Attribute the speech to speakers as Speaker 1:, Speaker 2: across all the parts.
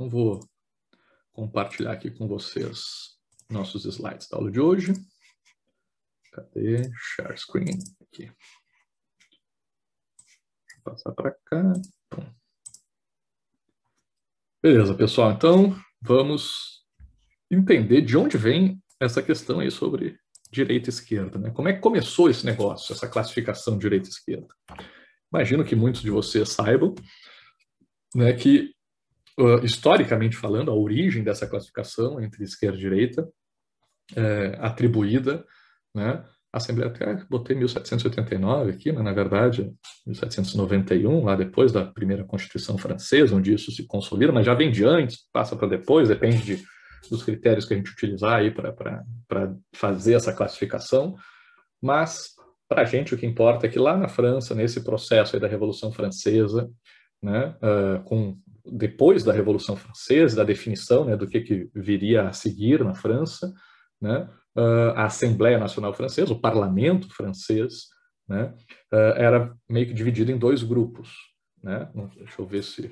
Speaker 1: Então, vou compartilhar aqui com vocês nossos slides da aula de hoje. Cadê? Share screen aqui. Vou passar para cá. Pronto. Beleza, pessoal. Então, vamos entender de onde vem essa questão aí sobre direita e esquerda, né? Como é que começou esse negócio, essa classificação de direita e esquerda? Imagino que muitos de vocês saibam, né, que, historicamente falando, a origem dessa classificação entre esquerda e direita atribuída, né, à Assembleia, até botei 1789 aqui, mas na verdade 1791, lá depois da primeira Constituição Francesa, onde isso se consolida, mas já vem de antes, passa para depois, depende dos critérios que a gente utilizar aí para fazer essa classificação. Mas para a gente o que importa é que lá na França, nesse processo aí da Revolução Francesa, né, depois da Revolução Francesa, da definição, né, do que viria a seguir na França, né, a Assembleia Nacional Francesa, o Parlamento francês, né, era meio que dividido em dois grupos, né? Deixa eu ver se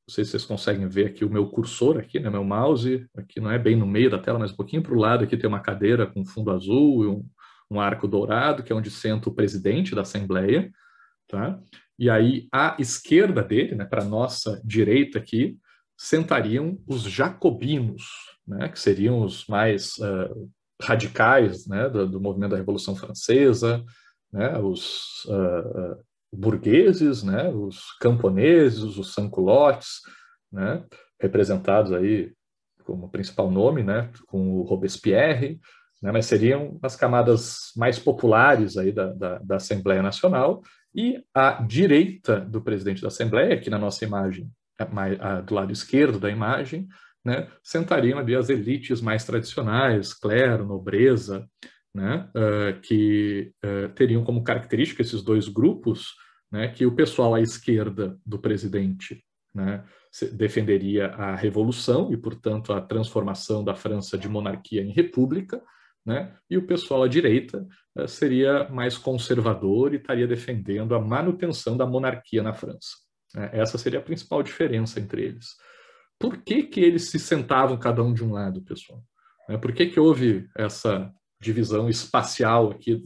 Speaker 1: não sei se vocês conseguem ver aqui o meu cursor aqui, né, meu mouse, aqui não é bem no meio da tela, mas um pouquinho para o lado aqui tem uma cadeira com fundo azul e um arco dourado, que é onde senta o presidente da Assembleia, tá? E aí, à esquerda dele, né, para a nossa direita aqui, sentariam os jacobinos, né, que seriam os mais radicais, né, do movimento da Revolução Francesa, né, os burgueses, né, os camponeses, os sans-culottes, né, representados aí como principal nome, né, com o Robespierre, né, mas seriam as camadas mais populares aí da Assembleia Nacional, e a direita do presidente da Assembleia, aqui na nossa imagem, do lado esquerdo da imagem, né, sentariam ali as elites mais tradicionais, clero, nobreza, né, que teriam como característica esses dois grupos, né, que o pessoal à esquerda do presidente, né, defenderia a revolução e, portanto, a transformação da França de monarquia em república, né, e o pessoal à direita seria mais conservador e estaria defendendo a manutenção da monarquia na França. Essa seria a principal diferença entre eles. Por que eles se sentavam cada um de um lado, pessoal? Por que houve essa divisão espacial aqui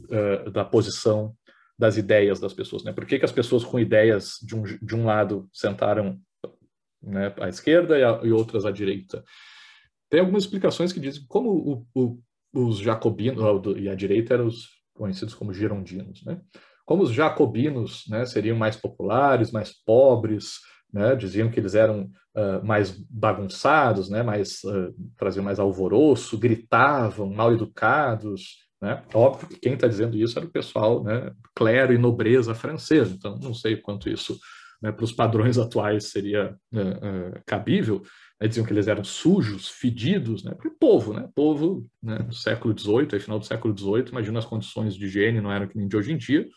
Speaker 1: da posição das ideias das pessoas? Por que as pessoas com ideias de um lado sentaram, né, à esquerda e outras à direita? Tem algumas explicações que dizem como os jacobinos, e a direita eram os conhecidos como girondinos, né? Como os jacobinos, né, seriam mais populares, mais pobres, né, diziam que eles eram mais bagunçados, né, traziam mais alvoroço, gritavam, mal educados, né? Óbvio que quem está dizendo isso era o pessoal, né, clero e nobreza francesa, então não sei quanto isso, né, para os padrões atuais seria cabível. Diziam que eles eram sujos, fedidos, né? Porque povo, né? Povo, né, do século XVIII, final do século XVIII, imagina as condições de higiene, não eram que nem de hoje em dia,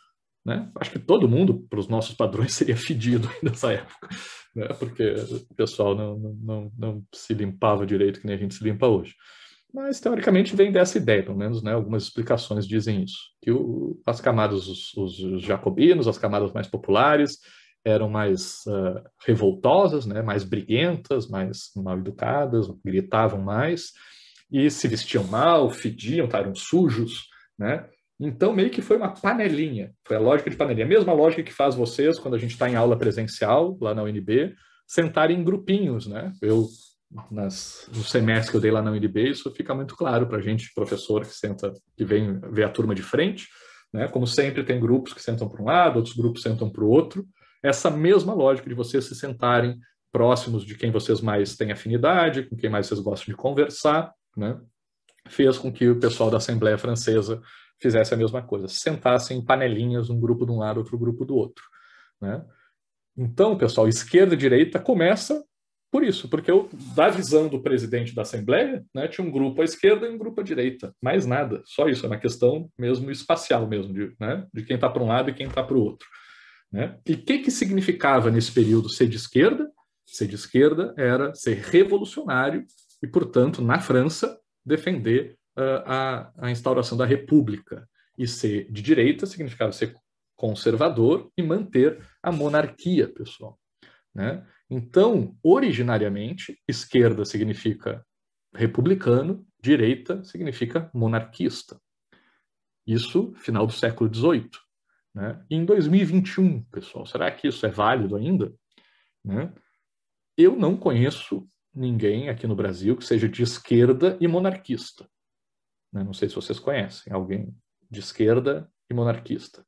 Speaker 1: né? Acho que todo mundo, para os nossos padrões, seria fedido nessa época, né? Porque o pessoal não se limpava direito que nem a gente se limpa hoje. Mas, teoricamente, vem dessa ideia, pelo menos, né, algumas explicações dizem isso, que as camadas, os jacobinos, as camadas mais populares, eram mais revoltosas, né, mais briguentas, mais mal educadas, gritavam mais, e se vestiam mal, fediam, estavam sujos, né? Então, meio que foi uma panelinha, foi a lógica de panelinha, a mesma lógica que faz vocês, quando a gente está em aula presencial, lá na UNB, sentarem em grupinhos, né? No semestre que eu dei lá na UNB, isso fica muito claro para a gente, professor que vem ver a turma de frente, né? Como sempre, tem grupos que sentam para um lado, outros grupos sentam para o outro. Essa mesma lógica de vocês se sentarem próximos de quem vocês mais têm afinidade, com quem mais vocês gostam de conversar, né, fez com que o pessoal da Assembleia Francesa fizesse a mesma coisa, se sentassem em panelinhas, um grupo de um lado, outro grupo do outro, né? Então, pessoal, esquerda e direita começa por isso, porque da visão do presidente da Assembleia, né, tinha um grupo à esquerda e um grupo à direita, mais nada, só isso, é uma questão mesmo espacial mesmo, né, de quem está para um lado e quem está para o outro. Né? E o que significava nesse período ser de esquerda? Ser de esquerda era ser revolucionário e, portanto, na França, defender a instauração da República. E ser de direita significava ser conservador e manter a monarquia, pessoal. né? Então, originariamente, esquerda significa republicano, direita significa monarquista. Isso final do século XVIII. Né? E em 2021, pessoal, será que isso é válido ainda? Né? Eu não conheço ninguém aqui no Brasil que seja de esquerda e monarquista. Né? Não sei se vocês conhecem alguém de esquerda e monarquista.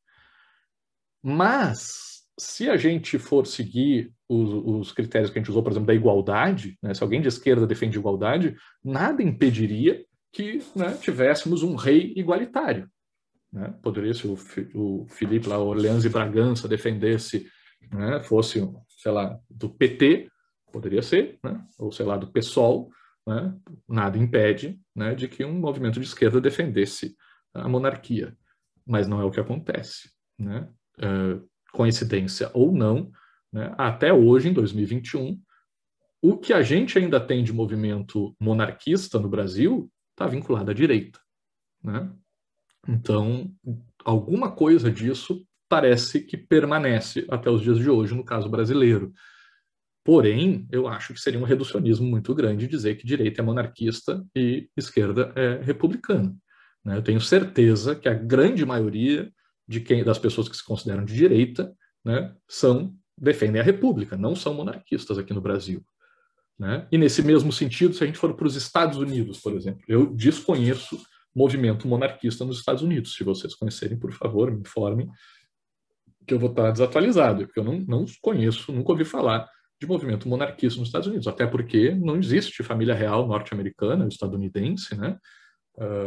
Speaker 1: Mas, se a gente for seguir os critérios que a gente usou, por exemplo, da igualdade, né? Se alguém de esquerda defende igualdade, nada impediria que, né, tivéssemos um rei igualitário. Né? Poderia, se o Felipe lá, Orleans e Bragança defendesse, né, fosse, sei lá, do PT, poderia ser, né? Ou sei lá, do PSOL, né? Nada impede, né, de que um movimento de esquerda defendesse a monarquia. Mas não é o que acontece. Né? Coincidência ou não, né? Até hoje, em 2021, o que a gente ainda tem de movimento monarquista no Brasil está vinculado à direita. Né? Então, alguma coisa disso parece que permanece até os dias de hoje, no caso brasileiro. Porém, eu acho que seria um reducionismo muito grande dizer que direita é monarquista e esquerda é republicana. Né? Eu tenho certeza que a grande maioria das pessoas que se consideram de direita, né, defendem a república, não são monarquistas aqui no Brasil. Né? E nesse mesmo sentido, se a gente for para os Estados Unidos, por exemplo, eu desconheço movimento monarquista nos Estados Unidos. Se vocês conhecerem, por favor, me informem, que eu vou estar desatualizado, porque eu não conheço, nunca ouvi falar de movimento monarquista nos Estados Unidos, até porque não existe família real norte-americana, estadunidense, né?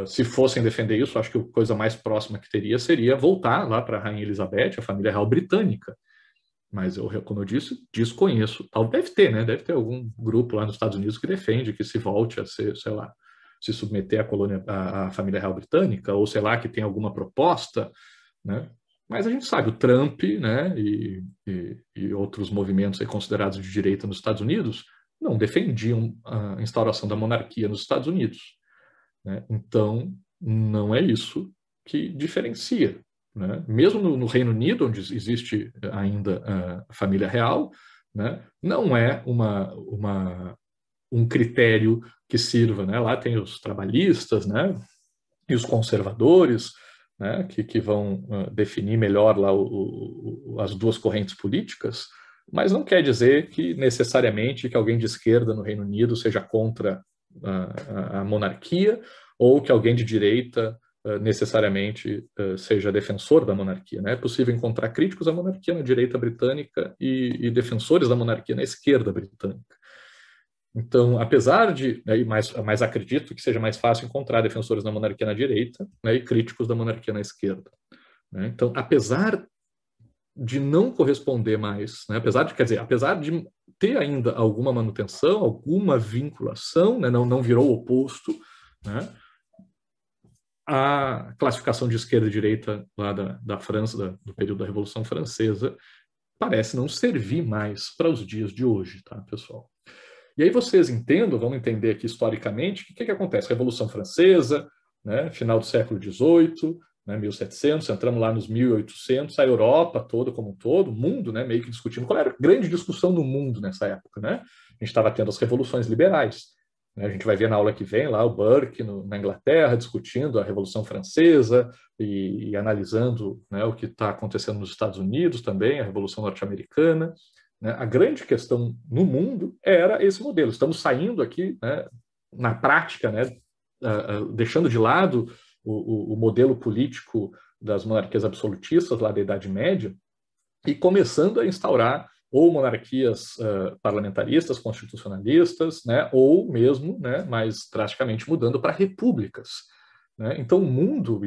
Speaker 1: Se fossem defender isso, acho que a coisa mais próxima que teria seria voltar lá para a Rainha Elizabeth, a família real britânica. Mas eu, como eu disse, desconheço. Deve ter, né? Deve ter algum grupo lá nos Estados Unidos que defende que se volte a ser, sei lá, se submeter à colônia, à família real britânica, ou sei lá, que tem alguma proposta, né? Mas a gente sabe, o Trump, né, e outros movimentos aí considerados de direita nos Estados Unidos não defendiam a instauração da monarquia nos Estados Unidos. Né? Então, não é isso que diferencia. Né? Mesmo no Reino Unido, onde existe ainda a família real, né, não é um critério que sirva. Né? Lá tem os trabalhistas, né, e os conservadores, né, que vão definir melhor lá as duas correntes políticas, mas não quer dizer que necessariamente que alguém de esquerda no Reino Unido seja contra a monarquia ou que alguém de direita necessariamente seja defensor da monarquia. Né? É possível encontrar críticos à monarquia na direita britânica e defensores da monarquia na esquerda britânica. Então, apesar de, né, mas acredito que seja mais fácil encontrar defensores da monarquia na direita, né, e críticos da monarquia na esquerda. Né? Então, apesar de não corresponder mais, né, apesar de ter ainda alguma manutenção, alguma vinculação, né, não virou o oposto, né, a classificação de esquerda e direita lá da França, do período da Revolução Francesa, parece não servir mais para os dias de hoje, tá, pessoal? E aí vocês vamos entender aqui historicamente o que acontece. Revolução Francesa, né, final do século XVIII, né, 1700, entramos lá nos 1800, a Europa toda como um todo, o mundo, né, meio que discutindo qual era a grande discussão no mundo nessa época. Né? A gente estava tendo as revoluções liberais. Né? A gente vai ver na aula que vem lá o Burke na Inglaterra discutindo a Revolução Francesa e analisando, né, o que está acontecendo nos Estados Unidos também, a Revolução Norte-Americana. Né? A grande questão no mundo era esse modelo. Estamos saindo aqui, né, na prática, né, deixando de lado o modelo político das monarquias absolutistas lá da Idade Média e começando a instaurar ou monarquias parlamentaristas, constitucionalistas, né, ou mesmo, né, mais drasticamente mudando para repúblicas. Né? Então, o mundo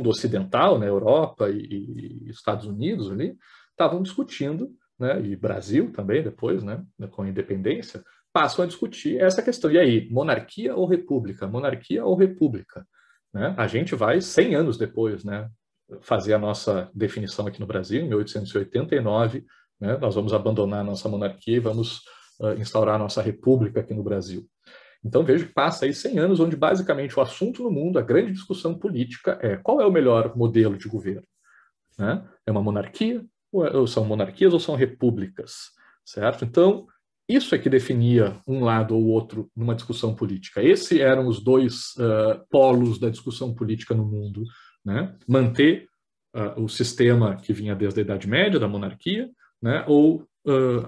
Speaker 1: ocidental, né, Europa e Estados Unidos ali, estavam discutindo, né, e Brasil também depois, né, com a independência, passam a discutir essa questão. E aí, monarquia ou república? Monarquia ou república? Né? A gente vai 100 anos depois, né, fazer a nossa definição aqui no Brasil, em 1889, né, nós vamos abandonar a nossa monarquia e vamos instaurar a nossa república aqui no Brasil. Então, veja que passa aí 100 anos, onde basicamente o assunto no mundo, a grande discussão política é qual é o melhor modelo de governo? Né? É uma monarquia? Ou são monarquias ou são repúblicas? certo? Então, isso é que definia um lado ou outro numa discussão política. Esses eram os dois polos da discussão política no mundo, né? Manter o sistema que vinha desde a Idade Média, da monarquia, né? Ou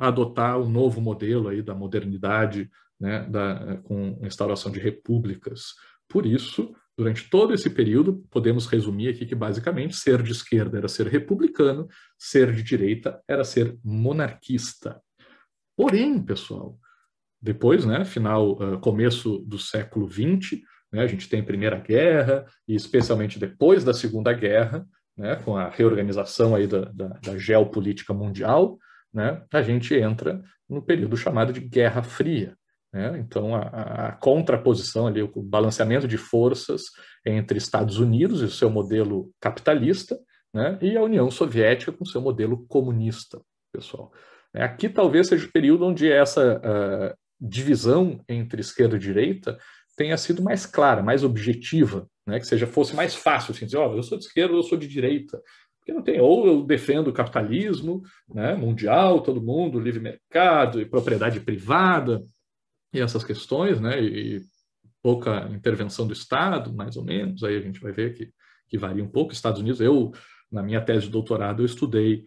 Speaker 1: adotar o novo modelo aí da modernidade, né? Com a instauração de repúblicas. Por isso, durante todo esse período, podemos resumir aqui que, basicamente, ser de esquerda era ser republicano, ser de direita era ser monarquista. Porém, pessoal, depois, né, começo do século XX, né, a gente tem a Primeira Guerra, e especialmente depois da Segunda Guerra, né, com a reorganização aí da geopolítica mundial, né, a gente entra no período chamado de Guerra Fria. Né? Então, a contraposição ali, o balanceamento de forças entre Estados Unidos e o seu modelo capitalista, né, e a União Soviética com o seu modelo comunista, pessoal. Aqui talvez seja o período onde essa divisão entre esquerda e direita tenha sido mais clara, mais objetiva, né? Que fosse mais fácil assim, dizer, eu sou de esquerda, eu sou de direita. Porque não tem, ou eu defendo o capitalismo, né, mundial, todo mundo, livre mercado e propriedade privada e essas questões, né, e pouca intervenção do Estado, mais ou menos, aí a gente vai ver que varia um pouco. Estados Unidos, na minha tese de doutorado, eu estudei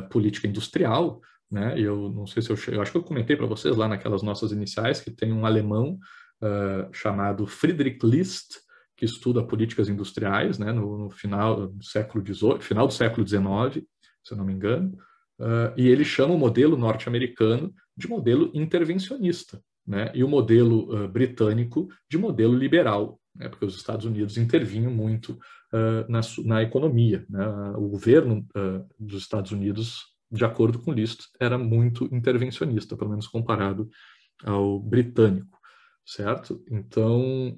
Speaker 1: política industrial, né? Eu não sei se eu acho que eu comentei para vocês lá naquelas nossas iniciais que tem um alemão chamado Friedrich List que estuda políticas industriais, né? No final do século XVIII, final do século XIX, se eu não me engano, e ele chama o modelo norte-americano de modelo intervencionista, né? E o modelo britânico de modelo liberal, né? Porque os Estados Unidos intervinham muito na economia, né? O governo dos Estados Unidos, de acordo com List, era muito intervencionista, pelo menos comparado ao britânico, certo? Então,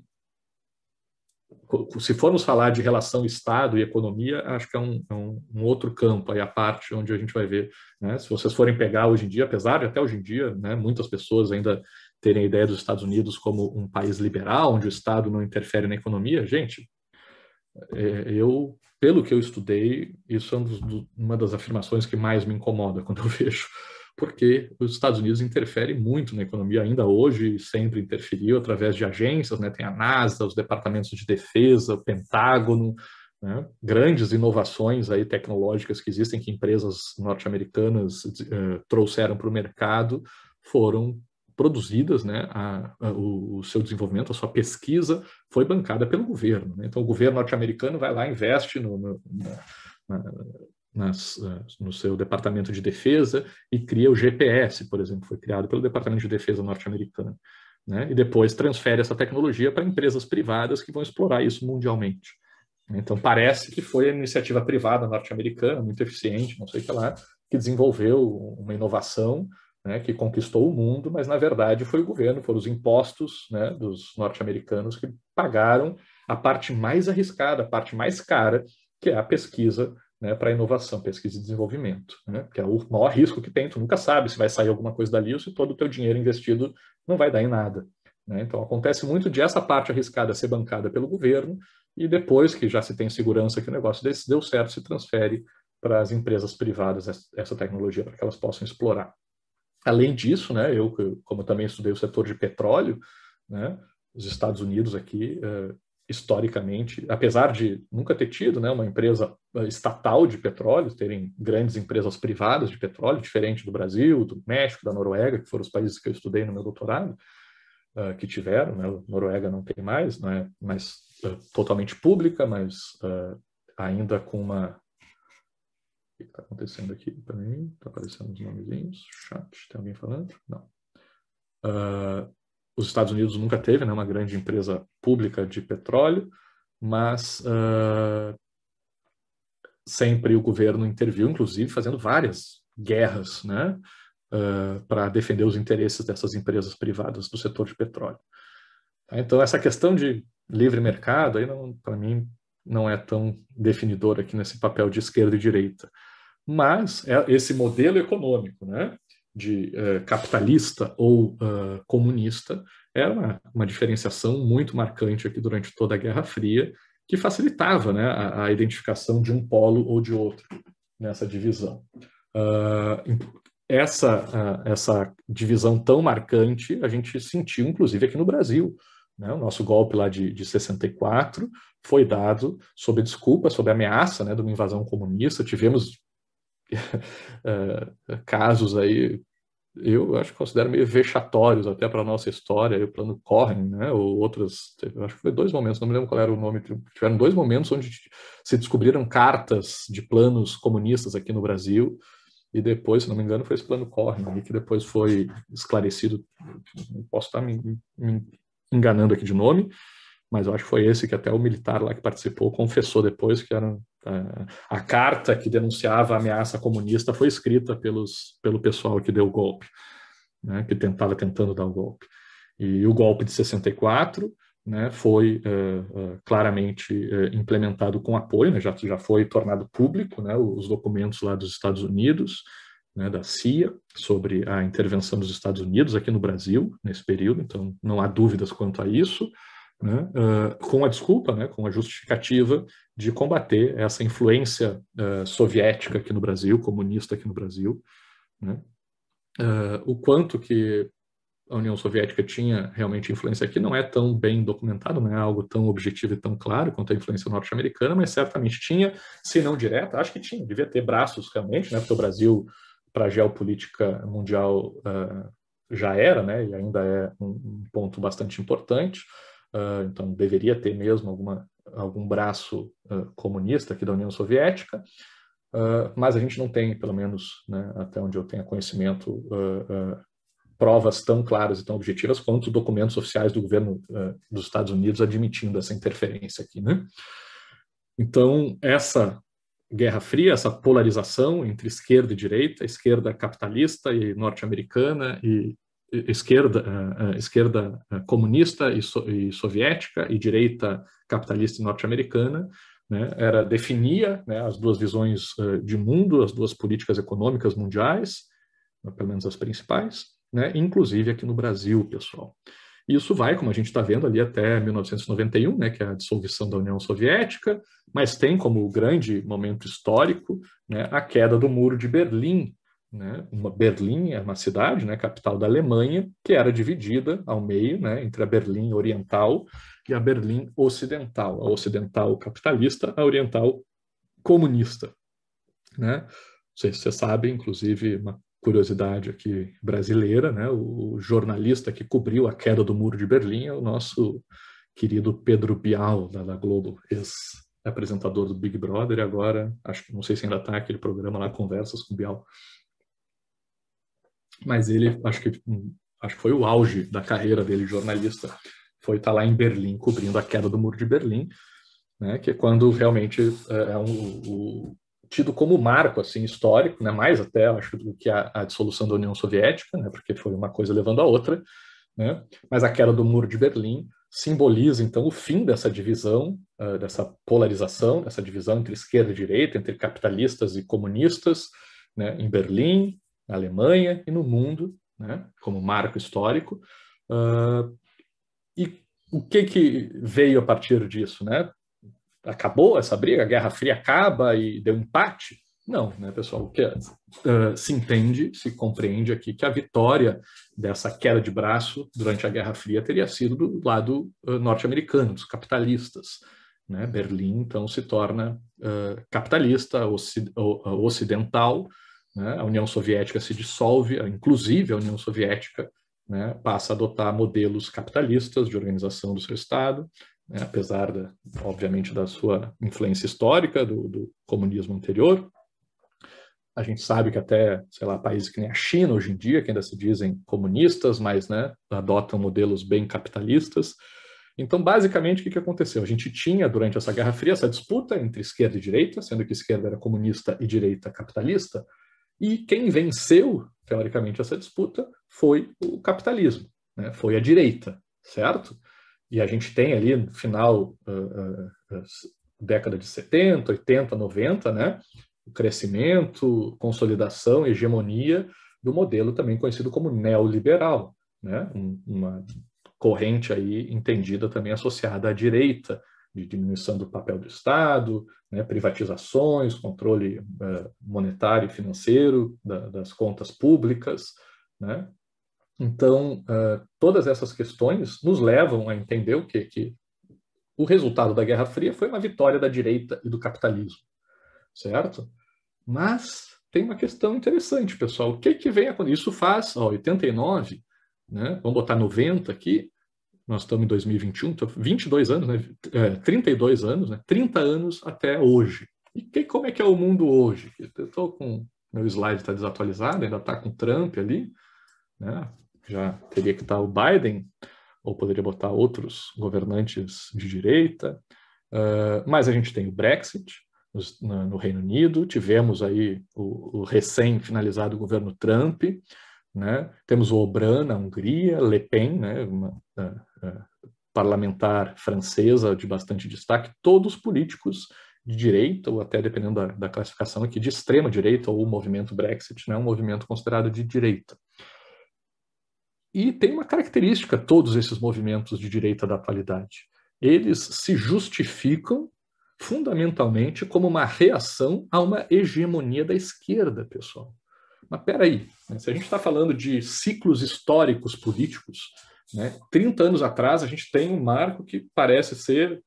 Speaker 1: se formos falar de relação Estado e economia, acho que é um outro campo, aí a parte onde a gente vai ver, né? Se vocês forem pegar hoje em dia, apesar de até hoje em dia, né, muitas pessoas ainda terem a ideia dos Estados Unidos como um país liberal, onde o Estado não interfere na economia, gente, pelo que eu estudei, isso é uma das afirmações que mais me incomoda quando eu vejo, porque os Estados Unidos interferem muito na economia ainda hoje, sempre interferiu através de agências, né? Tem a NASA, os departamentos de defesa, o Pentágono, né? Grandes inovações aí tecnológicas que existem, que empresas norte-americanas trouxeram para o mercado, foram produzidas, né, o seu desenvolvimento, a sua pesquisa foi bancada pelo governo. Né? Então, o governo norte-americano vai lá, investe no seu departamento de defesa e cria o GPS, por exemplo, foi criado pelo Departamento de Defesa norte-americano. Né? E depois transfere essa tecnologia para empresas privadas que vão explorar isso mundialmente. Então, parece que foi a iniciativa privada norte-americana, muito eficiente, não sei o que lá, que desenvolveu uma inovação, né, que conquistou o mundo, mas na verdade foi o governo, foram os impostos, né, dos norte-americanos que pagaram a parte mais arriscada, a parte mais cara, que é a pesquisa, né, para inovação, pesquisa e desenvolvimento, né, que é o maior risco que tem. Tu nunca sabe se vai sair alguma coisa dali ou se todo o teu dinheiro investido não vai dar em nada. Né? Então acontece muito de essa parte arriscada ser bancada pelo governo e depois que já se tem segurança que o negócio desse deu certo, se transfere para as empresas privadas essa tecnologia para que elas possam explorar. Além disso, né, como também estudei o setor de petróleo, né, os Estados Unidos aqui, historicamente, apesar de nunca ter tido, né, uma empresa estatal de petróleo, terem grandes empresas privadas de petróleo, diferente do Brasil, do México, da Noruega, que foram os países que eu estudei no meu doutorado, que tiveram, né, a Noruega não tem mais, não é mais totalmente pública, mas ainda com uma... O que está acontecendo aqui para mim? Está aparecendo os nomezinhos. Chat, tem alguém falando? Não. Os Estados Unidos nunca teve, né, uma grande empresa pública de petróleo, mas sempre o governo interviu, inclusive fazendo várias guerras, né, para defender os interesses dessas empresas privadas do setor de petróleo. Então, essa questão de livre mercado, para mim, não é tão definidor aqui nesse papel de esquerda e direita. Mas esse modelo econômico, né, de capitalista ou comunista, era uma diferenciação muito marcante aqui durante toda a Guerra Fria, que facilitava, né, a identificação de um polo ou de outro nessa divisão. essa divisão tão marcante a gente sentiu, inclusive, aqui no Brasil. Né? O nosso golpe lá de 64 foi dado sob desculpa, sob ameaça, né, de uma invasão comunista. Tivemos casos aí, eu acho que considero meio vexatórios até para a nossa história, o plano Cohen, né, ou outras, acho que foi 2 momentos, não me lembro qual era o nome, tiveram 2 momentos onde se descobriram cartas de planos comunistas aqui no Brasil, e depois, se não me engano, foi esse plano Cohen, que depois foi esclarecido, posso estar me enganando aqui de nome, mas eu acho que foi esse que até o militar lá que participou confessou depois que era a carta que denunciava a ameaça comunista foi escrita pelo pessoal que deu o golpe, né, que estava tentando dar o golpe. E o golpe de 64, né, foi claramente implementado com apoio, né, já foi tornado público, né, os documentos lá dos Estados Unidos, né, da CIA, sobre a intervenção dos Estados Unidos aqui no Brasil, nesse período, então não há dúvidas quanto a isso, né, com a desculpa, né, com a justificativa de combater essa influência soviética aqui no Brasil, comunista aqui no Brasil, né, o quanto que a União Soviética tinha realmente influência aqui não é tão bem documentado, não é algo tão objetivo e tão claro quanto a influência norte-americana, mas certamente tinha, se não direta, acho que tinha, devia ter braços realmente, né, porque o Brasil, para a geopolítica mundial, já era, né, e ainda é um ponto bastante importante, então deveria ter mesmo algum braço comunista aqui da União Soviética, mas a gente não tem, pelo menos, né, até onde eu tenha conhecimento, provas tão claras e tão objetivas quanto documentos oficiais do governo dos Estados Unidos admitindo essa interferência aqui, né? Então, essa Guerra Fria, essa polarização entre esquerda e direita, esquerda capitalista e norte-americana e esquerda comunista e soviética e direita capitalista e norte-americana, né, definia, né, as duas visões de mundo, as duas políticas econômicas mundiais, pelo menos as principais, né, inclusive aqui no Brasil, pessoal. Isso vai, como a gente está vendo ali, até 1991, né, que é a dissolução da União Soviética, mas tem como grande momento histórico, né, a queda do Muro de Berlim. Né? Berlim é uma cidade, né, capital da Alemanha, que era dividida ao meio, né, entre a Berlim Oriental e a Berlim Ocidental. A ocidental capitalista, a oriental comunista. Né? Não sei se você sabe, inclusive, uma curiosidade aqui brasileira, né? O jornalista que cobriu a queda do Muro de Berlim é o nosso querido Pedro Bial, da Globo, ex-apresentador do Big Brother, e agora, não sei se ainda está aquele programa lá, Conversas com Bial. Mas ele, acho que foi o auge da carreira dele de jornalista, foi estar lá em Berlim, cobrindo a queda do Muro de Berlim, né? Que é quando realmente tido como marco assim histórico, né, mais até acho do que a dissolução da União Soviética, né, porque foi uma coisa levando a outra, né, mas a queda do Muro de Berlim simboliza então o fim dessa divisão, dessa polarização, dessa divisão entre esquerda e direita, entre capitalistas e comunistas, né, em Berlim, na Alemanha e no mundo, né, como marco histórico. E o que veio a partir disso, né? Acabou essa briga, a Guerra Fria acaba e deu empate? Não, né, pessoal? O que se entende, se compreende aqui que a vitória dessa queda de braço durante a Guerra Fria teria sido do lado norte-americano, dos capitalistas. Né? Berlim, então, se torna capitalista, ocidental, né? A União Soviética se dissolve, inclusive a União Soviética, né, passa a adotar modelos capitalistas de organização do seu Estado, né, apesar, obviamente, da sua influência histórica do comunismo anterior. A gente sabe que até, sei lá, países que nem a China, hoje em dia, que ainda se dizem comunistas, mas, né, adotam modelos bem capitalistas. Então, basicamente, o que aconteceu? A gente tinha, durante essa Guerra Fria, essa disputa entre esquerda e direita, sendo que esquerda era comunista e direita capitalista, e quem venceu, teoricamente, essa disputa foi o capitalismo, né? Foi a direita, certo? E a gente tem ali no final década de 70, 80, 90, né? O crescimento, consolidação, hegemonia do modelo também conhecido como neoliberal, né? Uma corrente aí entendida também associada à direita, de diminuição do papel do Estado, né, privatizações, controle monetário e financeiro das contas públicas, né? Então, todas essas questões nos levam a entender o quê? Que o resultado da Guerra Fria foi uma vitória da direita e do capitalismo, certo? Mas tem uma questão interessante, pessoal. O que que vem acontecendo? Isso faz, 89, né? Vamos botar 90 aqui, nós estamos em 2021, 22 anos, né? 32 anos, né? 30 anos até hoje. E como é que é o mundo hoje? Eu estou com... Meu slide está desatualizado, ainda está com Trump ali, né? Já teria que estar o Biden, ou poderia botar outros governantes de direita, mas a gente tem o Brexit no Reino Unido, tivemos aí o recém-finalizado governo Trump, né? Temos o Orbán na Hungria, Le Pen, né? Uma parlamentar francesa de bastante destaque, todos políticos de direita, ou até dependendo da classificação aqui, de extrema direita, ou o movimento Brexit, né? Um movimento considerado de direita. E tem uma característica, todos esses movimentos de direita da atualidade. Eles se justificam fundamentalmente como uma reação a uma hegemonia da esquerda, pessoal. Mas peraí, né? Se a gente está falando de ciclos históricos políticos, né, 30 anos atrás a gente tem um marco que parece ser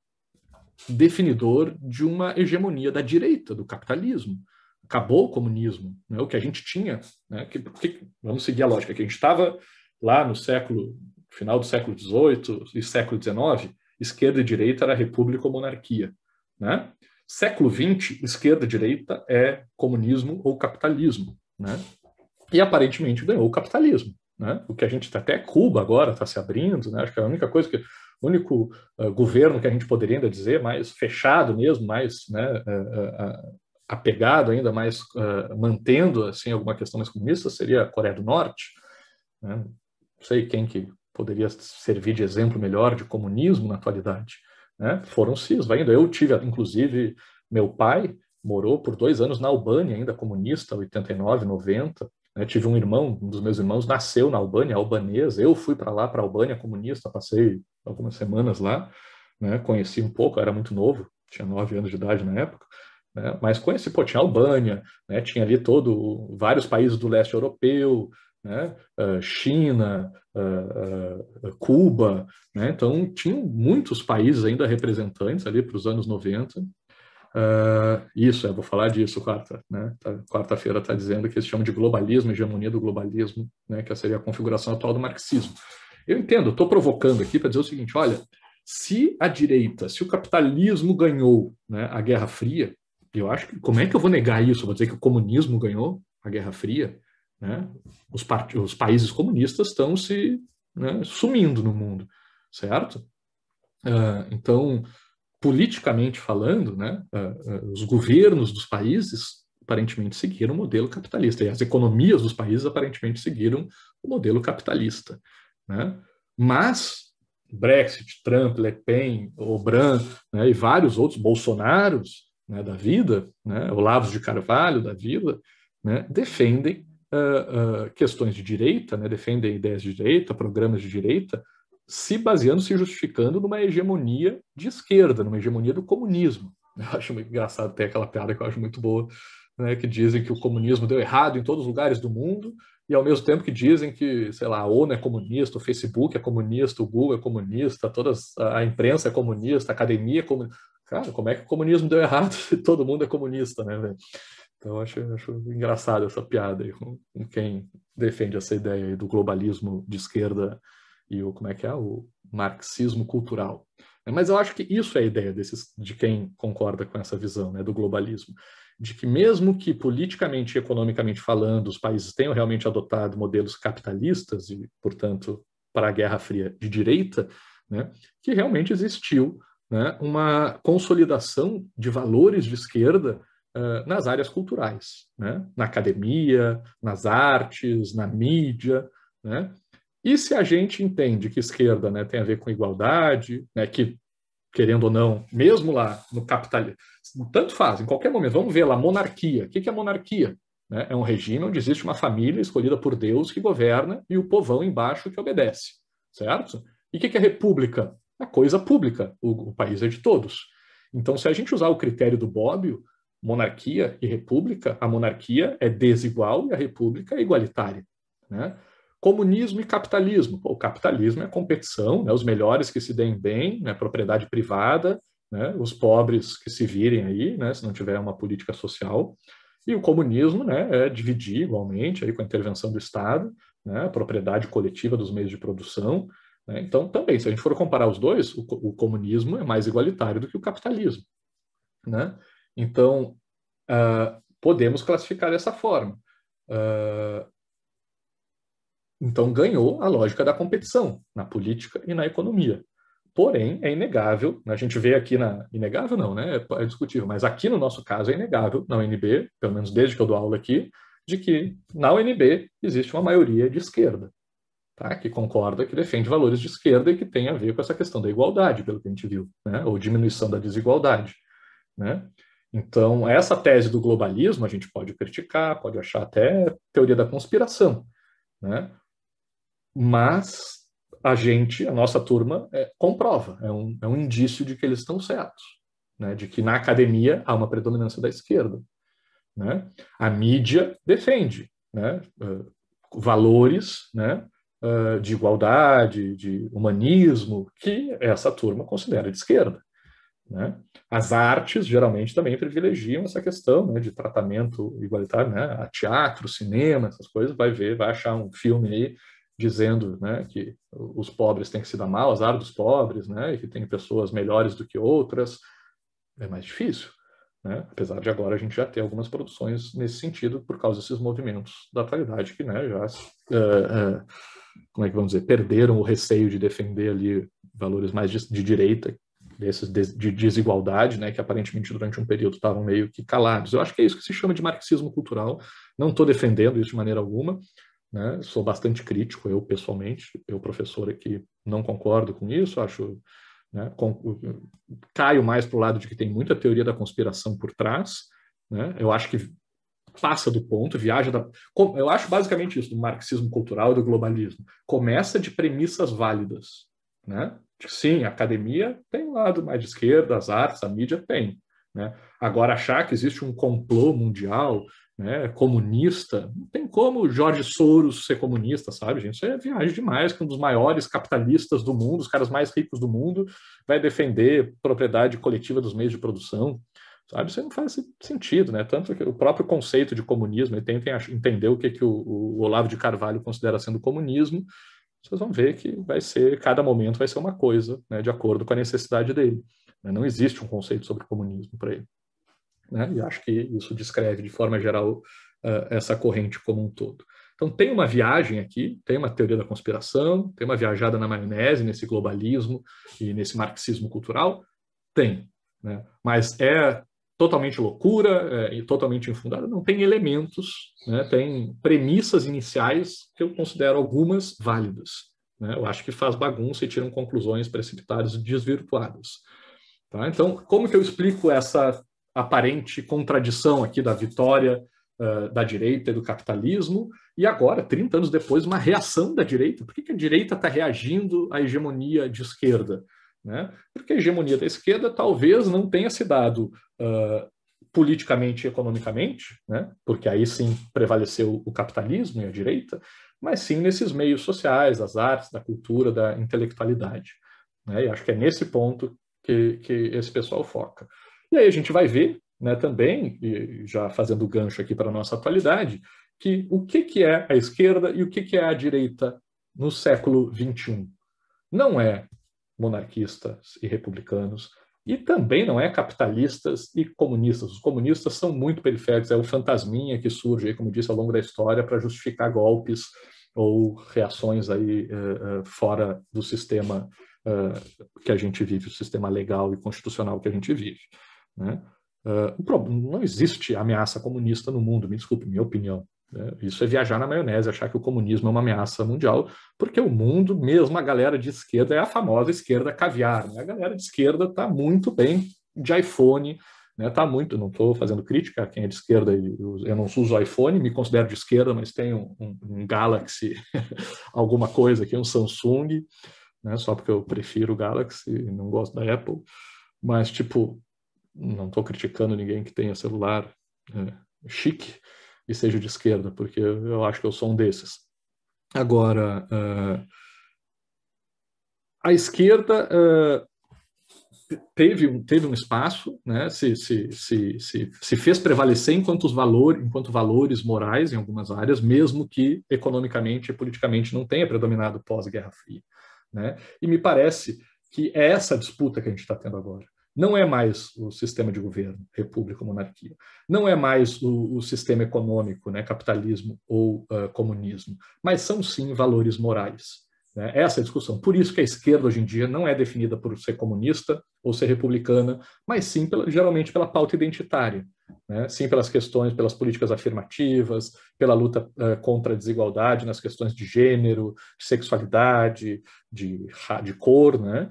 Speaker 1: definidor de uma hegemonia da direita, do capitalismo. Acabou o comunismo, né? O que a gente tinha, né, vamos seguir a lógica, que a gente estava lá no final do século XVIII e século XIX, esquerda e direita era república ou monarquia, né? Século XX, esquerda e direita é comunismo ou capitalismo, né? E aparentemente ganhou o capitalismo, né? O que a gente até Cuba agora está se abrindo, né? Acho que é a única coisa o único governo que a gente poderia ainda dizer mais fechado mesmo, mais, né, apegado ainda mais, mantendo assim alguma questão mais comunista, seria a Coreia do Norte, né? Não sei quem que poderia servir de exemplo melhor de comunismo na atualidade, né? Foram se esvaindo. Eu tive, inclusive, meu pai morou por 2 anos na Albânia, ainda comunista, 89, 90. Né? Tive um irmão, um dos meus irmãos nasceu na Albânia, albanês. Eu fui para lá, para a Albânia comunista, passei algumas semanas lá, né? Conheci um pouco, era muito novo, tinha 9 anos de idade na época. Né? Mas conheci, pô, tinha a Albânia, né? Tinha ali vários países do leste europeu, né? China, Cuba, né? Então tinham muitos países ainda representantes ali para os anos 90. Isso, eu vou falar disso né? Quarta-feira está dizendo que eles chamam de globalismo, hegemonia do globalismo, né? Que seria a configuração atual do marxismo. Eu entendo, estou provocando aqui para dizer o seguinte, olha, se a direita, se o capitalismo ganhou, né, a Guerra Fria, eu acho que, como é que eu vou negar isso? Vou dizer que o comunismo ganhou a Guerra Fria? Né? Os países comunistas estão né, sumindo no mundo, certo? Então, politicamente falando, né, os governos dos países aparentemente seguiram o modelo capitalista, e as economias dos países aparentemente seguiram o modelo capitalista. Né? Mas Brexit, Trump, Le Pen, Orbán, né, e vários outros Bolsonaros, né, da vida, né, Olavos de Carvalho da vida, né, defendem questões de direita, né, defendem ideias de direita, programas de direita, se baseando, se justificando numa hegemonia de esquerda, numa hegemonia do comunismo. Eu acho muito engraçado, tem aquela piada que eu acho muito boa, né, que dizem que o comunismo deu errado em todos os lugares do mundo, e ao mesmo tempo que dizem que, sei lá, a ONU é comunista, o Facebook é comunista, o Google é comunista, a imprensa é comunista, a academia é comunista. Cara, como é que o comunismo deu errado se todo mundo é comunista, né, velho? Então, eu acho engraçado essa piada aí com quem defende essa ideia aí do globalismo de esquerda e o marxismo cultural. Mas eu acho que isso é a ideia de quem concorda com essa visão, né, do globalismo, de que mesmo que politicamente e economicamente falando os países tenham realmente adotado modelos capitalistas e, portanto, para a Guerra Fria de direita, né, que realmente existiu, né, uma consolidação de valores de esquerda nas áreas culturais, né, na academia, nas artes, na mídia, né? E se a gente entende que esquerda, né, tem a ver com igualdade, né, que, querendo ou não, mesmo lá no capitalismo, tanto faz, em qualquer momento, vamos ver lá, monarquia. O que é monarquia? Né? É um regime onde existe uma família escolhida por Deus que governa e o povão embaixo que obedece, certo? E o que é república? a coisa pública, o país é de todos. Então, se a gente usar o critério do Bobbio, monarquia e república, a monarquia é desigual e a república é igualitária, né? Comunismo e capitalismo. Pô, o capitalismo é competição, né? Os melhores que se deem bem, né? Propriedade privada, né? Os pobres que se virem aí, né? Se não tiver uma política social. E o comunismo, né? É dividir igualmente aí com a intervenção do Estado, né? A propriedade coletiva dos meios de produção, né? Então, também, se a gente for comparar os dois, o comunismo é mais igualitário do que o capitalismo, né? Então, podemos classificar dessa forma. Então, ganhou a lógica da competição na política e na economia. Porém, é inegável, a gente vê aqui na... Inegável não, né? É discutível, mas aqui no nosso caso é inegável, na UNB, pelo menos desde que eu dou aula aqui, de que na UNB existe uma maioria de esquerda, tá? Que concorda, que defende valores de esquerda e que tem a ver com essa questão da igualdade, pelo que a gente viu, né? Ou diminuição da desigualdade, né? Então, essa tese do globalismo a gente pode criticar, pode achar até teoria da conspiração, né? Mas a nossa turma, comprova, é um indício de que eles estão certos, né? De que na academia há uma predominância da esquerda, né? A mídia defende, né? Valores, né? De igualdade, de humanismo, que essa turma considera de esquerda, né? As artes geralmente também privilegiam essa questão, né, de tratamento igualitário, né? A teatro, cinema, essas coisas, vai achar um filme aí dizendo, né, que os pobres têm que se dar mal, azar dos pobres, né, e que tem pessoas melhores do que outras. É mais difícil, né? Apesar de agora a gente já ter algumas produções nesse sentido por causa desses movimentos da atualidade que, né, já como é que vamos dizer, perderam o receio de defender ali valores mais de direita, desses de desigualdade, né, que aparentemente durante um período estavam meio que calados. Eu acho que é isso que se chama de marxismo cultural. Não estou defendendo isso de maneira alguma, né? Sou bastante crítico, eu pessoalmente, eu professor aqui não concordo com isso, acho, né, caio mais para o lado de que tem muita teoria da conspiração por trás, né? Eu acho que passa do ponto, eu acho basicamente isso, do marxismo cultural e do globalismo. Começa de premissas válidas, né? Sim, a academia tem um lado mais de esquerda, as artes, a mídia tem, né? Agora, achar que existe um complô mundial, né, comunista, não tem como Jorge Soros ser comunista, sabe, gente? Isso é viagem demais, que um dos maiores capitalistas do mundo, os caras mais ricos do mundo, vai defender propriedade coletiva dos meios de produção, sabe? Isso não faz sentido, né? Tanto que o próprio conceito de comunismo, e tentem entender o que o Olavo de Carvalho considera sendo comunismo, vocês vão ver que cada momento vai ser uma coisa, né, de acordo com a necessidade dele. Não existe um conceito sobre comunismo para ele, né? E acho que isso descreve, de forma geral, essa corrente como um todo. Então, tem uma viagem aqui, tem uma teoria da conspiração, tem uma viajada na maionese, nesse globalismo e nesse marxismo cultural? Tem, né? Mas é totalmente loucura, e totalmente infundada? Não, tem elementos, né? Tem premissas iniciais que eu considero algumas válidas, né? Eu acho que faz bagunça e tiram conclusões precipitadas e desvirtuadas. Tá? Então, como que eu explico essa aparente contradição aqui da vitória da direita e do capitalismo, e agora, 30 anos depois, uma reação da direita? Por que a direita está reagindo à hegemonia de esquerda? Né? Porque a hegemonia da esquerda talvez não tenha se dado politicamente e economicamente, né? Porque aí sim prevaleceu o capitalismo e a direita, mas sim nesses meios sociais, das artes, da cultura, da intelectualidade. Né? E acho que é nesse ponto que esse pessoal foca. E aí a gente vai ver, né, também, e já fazendo o gancho aqui para a nossa atualidade, que o que é a esquerda e o que é a direita no século XXI. Não é monarquistas e republicanos, e também não é capitalistas e comunistas. Os comunistas são muito periféricos, é o fantasminha que surge, aí, como disse, ao longo da história para justificar golpes ou reações aí fora do sistema que a gente vive, o sistema legal e constitucional que a gente vive. Né? Não existe ameaça comunista no mundo, me desculpe, minha opinião. Isso é viajar na maionese, achar que o comunismo é uma ameaça mundial, porque o mundo, mesmo a galera de esquerda, é a famosa esquerda caviar. Né? A galera de esquerda está muito bem de iPhone, né? Tá muito, não estou fazendo crítica a quem é de esquerda, eu não uso iPhone, me considero de esquerda, mas tenho um Galaxy, alguma coisa aqui, um Samsung, né? Só porque eu prefiro o Galaxy e não gosto da Apple. Mas, tipo, não estou criticando ninguém que tenha celular chique e seja de esquerda, porque eu acho que eu sou um desses. Agora, a esquerda teve um espaço, né? Se fez prevalecer enquanto valores morais em algumas áreas, mesmo que economicamente e politicamente não tenha predominado pós-Guerra Fria, né? E me parece que é essa disputa que a gente está tendo agora. Não é mais o sistema de governo, república ou monarquia. Não é mais o sistema econômico, né, capitalismo ou comunismo. Mas são, sim, valores morais. Né? Essa é a discussão. Por isso que a esquerda, hoje em dia, não é definida por ser comunista ou ser republicana, mas sim, geralmente, pela pauta identitária. Né? Sim, pelas questões, pelas políticas afirmativas, pela luta contra a desigualdade nas questões de gênero, de sexualidade, de cor, né?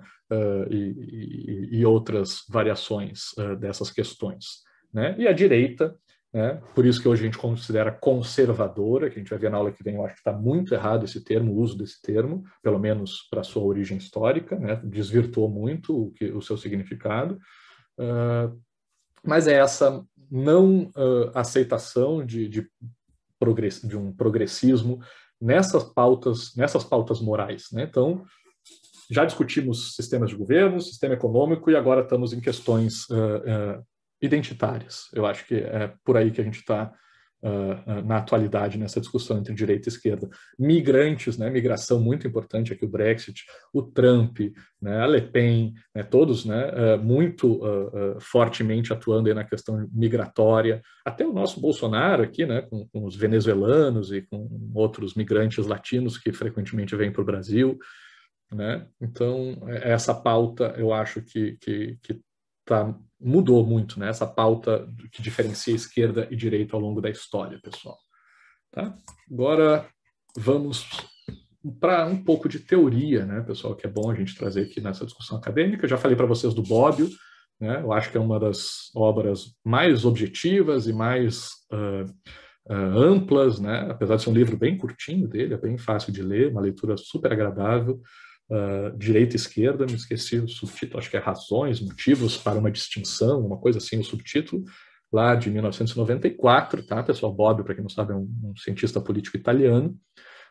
Speaker 1: E outras variações dessas questões. Né? E a direita, né? Por isso que hoje a gente considera conservadora, que a gente vai ver na aula que vem, eu acho que está muito errado esse termo, o uso desse termo, pelo menos para a sua origem histórica, né? Desvirtuou muito o seu significado. Mas é essa não aceitação de um progressismo nessas pautas morais. Né? Então, já discutimos sistemas de governo, sistema econômico, e agora estamos em questões identitárias. Eu acho que é por aí que a gente está na atualidade nessa discussão entre direita e esquerda. Migrantes, né, migração muito importante aqui, o Brexit, o Trump, né, a Le Pen, né, todos, né, muito fortemente atuando aí na questão migratória, até o nosso Bolsonaro aqui, né, com os venezuelanos e com outros migrantes latinos que frequentemente vêm para o Brasil. Né? Então, essa pauta eu acho que mudou muito, né? Essa pauta que diferencia esquerda e direita ao longo da história, pessoal. Tá? Agora, vamos para um pouco de teoria, né, pessoal, que é bom a gente trazer aqui nessa discussão acadêmica. Eu já falei para vocês do Bobbio, né? Eu acho que é uma das obras mais objetivas e mais amplas, né? Apesar de ser um livro bem curtinho dele, é bem fácil de ler, uma leitura super agradável. Direita e esquerda, me esqueci o subtítulo, acho que é Razões, Motivos para uma Distinção, uma coisa assim, o subtítulo, lá de 1994, tá, pessoal? Bobbio, para quem não sabe, é um cientista político italiano,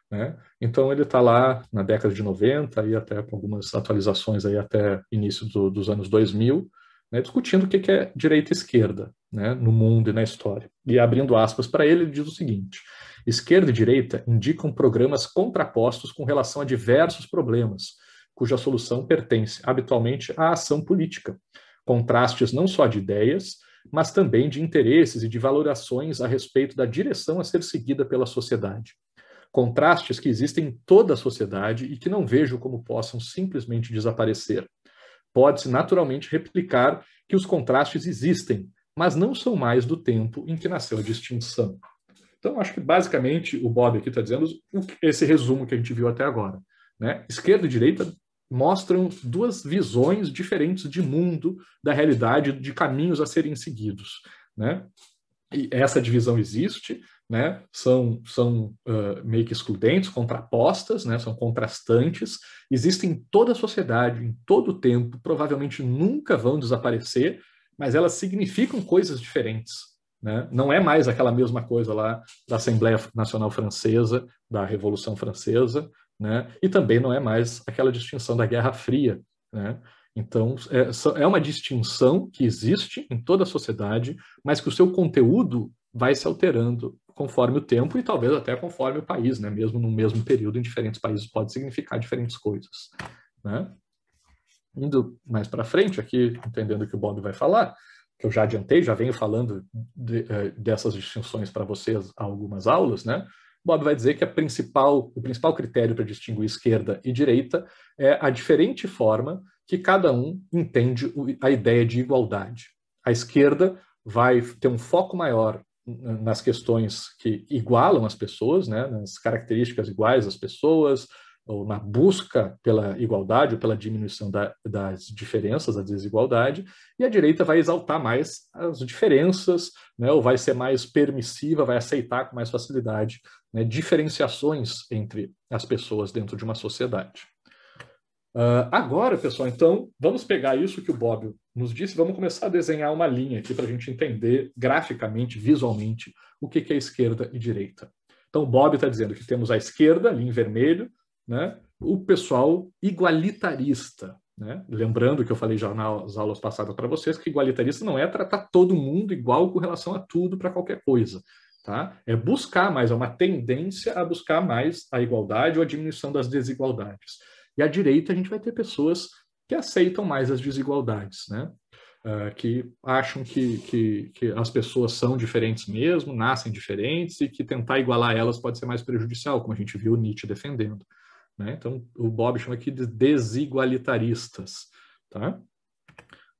Speaker 1: né? Então ele está lá na década de 90 e até com algumas atualizações aí até início dos anos 2000, né, discutindo o que é direita e esquerda, né, no mundo e na história. E abrindo aspas para ele, ele diz o seguinte: esquerda e direita indicam programas contrapostos com relação a diversos problemas, cuja solução pertence habitualmente à ação política. Contrastes não só de ideias, mas também de interesses e de valorações a respeito da direção a ser seguida pela sociedade. Contrastes que existem em toda a sociedade e que não vejo como possam simplesmente desaparecer. Pode-se naturalmente replicar que os contrastes existem, mas não são mais do tempo em que nasceu a distinção. Então, acho que basicamente o Bob aqui está dizendo esse resumo que a gente viu até agora. Né? Esquerda e direita mostram duas visões diferentes de mundo, da realidade, de caminhos a serem seguidos. Né? E essa divisão existe, né? São meio que excludentes, contrapostas, né? São contrastantes, existem em toda a sociedade, em todo o tempo, provavelmente nunca vão desaparecer, mas elas significam coisas diferentes. Né? Não é mais aquela mesma coisa lá da Assembleia Nacional Francesa, da Revolução Francesa, né? E também não é mais aquela distinção da Guerra Fria. Né? Então, é uma distinção que existe em toda a sociedade, mas que o seu conteúdo vai se alterando conforme o tempo e talvez até conforme o país, né? Mesmo no mesmo período, em diferentes países, pode significar diferentes coisas. Né? Indo mais para frente, aqui, entendendo o que o Bob vai falar, que eu já adiantei, já venho falando dessas distinções para vocês há algumas aulas, né? Bob vai dizer que o principal critério para distinguir esquerda e direita é a diferente forma que cada um entende a ideia de igualdade. A esquerda vai ter um foco maior nas questões que igualam as pessoas, né? Nas características iguais às pessoas, ou na busca pela igualdade ou pela diminuição das diferenças, da desigualdade, e a direita vai exaltar mais as diferenças, né, ou vai ser mais permissiva, vai aceitar com mais facilidade, né, diferenciações entre as pessoas dentro de uma sociedade. Agora, pessoal, então, vamos pegar isso que o Bobbio nos disse, vamos começar a desenhar uma linha aqui para a gente entender graficamente, visualmente, o que é esquerda e direita. Então, o Bobbio está dizendo que temos a esquerda, ali em vermelho, né, o pessoal igualitarista. Né? Lembrando que eu falei já nas aulas passadas para vocês que igualitarista não é tratar todo mundo igual com relação a tudo para qualquer coisa. Tá? É buscar mais, é uma tendência a buscar mais a igualdade ou a diminuição das desigualdades. E à direita a gente vai ter pessoas que aceitam mais as desigualdades, né? Que acham que as pessoas são diferentes mesmo, nascem diferentes e que tentar igualar elas pode ser mais prejudicial, como a gente viu Nietzsche defendendo. Né? Então, o Bobbio chama aqui de desigualitaristas. Tá?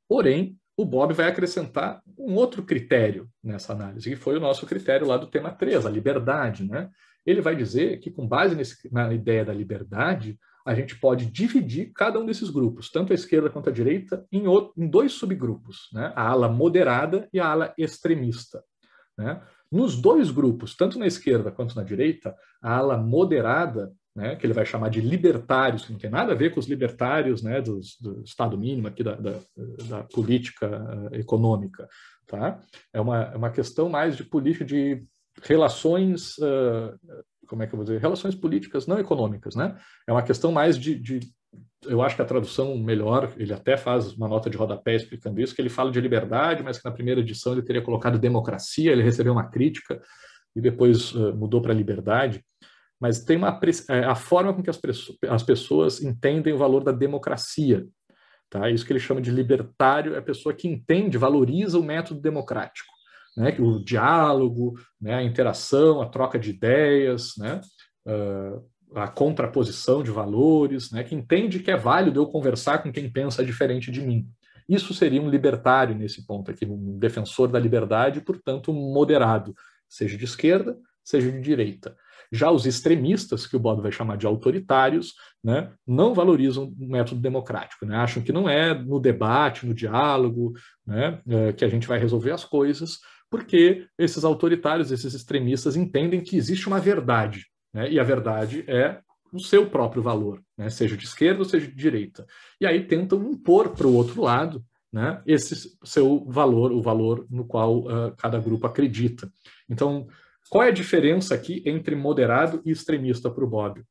Speaker 1: Porém, o Bobbio vai acrescentar um outro critério nessa análise, que foi o nosso critério lá do tema 3, a liberdade. Né? Ele vai dizer que, com base na ideia da liberdade, a gente pode dividir cada um desses grupos, tanto a esquerda quanto a direita, em dois subgrupos, né? A ala moderada e a ala extremista. Né? Nos dois grupos, tanto na esquerda quanto na direita, a ala moderada, né, que ele vai chamar de libertários, que não tem nada a ver com os libertários, né, do Estado mínimo aqui da política econômica. Tá? É uma questão mais de política de relações, como é que eu vou dizer? Relações políticas não econômicas. Né? É uma questão mais eu acho que a tradução melhor, ele até faz uma nota de rodapé explicando isso, que ele fala de liberdade, mas que na primeira edição ele teria colocado democracia, ele recebeu uma crítica e depois mudou para liberdade. Mas tem a forma com que as pessoas entendem o valor da democracia. Tá? Isso que ele chama de libertário é a pessoa que entende, valoriza o método democrático. Né? O diálogo, né? A interação, a troca de ideias, né? A contraposição de valores, né? Que entende que é válido eu conversar com quem pensa diferente de mim. Isso seria um libertário nesse ponto aqui, um defensor da liberdade, portanto, um moderado, seja de esquerda, seja de direita. Já os extremistas, que o Bobbio vai chamar de autoritários, né, não valorizam o método democrático, né, acham que não é no debate, no diálogo, né, que a gente vai resolver as coisas, porque esses autoritários, esses extremistas entendem que existe uma verdade, né, e a verdade é o seu próprio valor, né, seja de esquerda ou seja de direita. E aí tentam impor para o outro lado, né, esse seu valor, o valor no qual cada grupo acredita. Então, qual é a diferença aqui entre moderado e extremista para o Bobbio?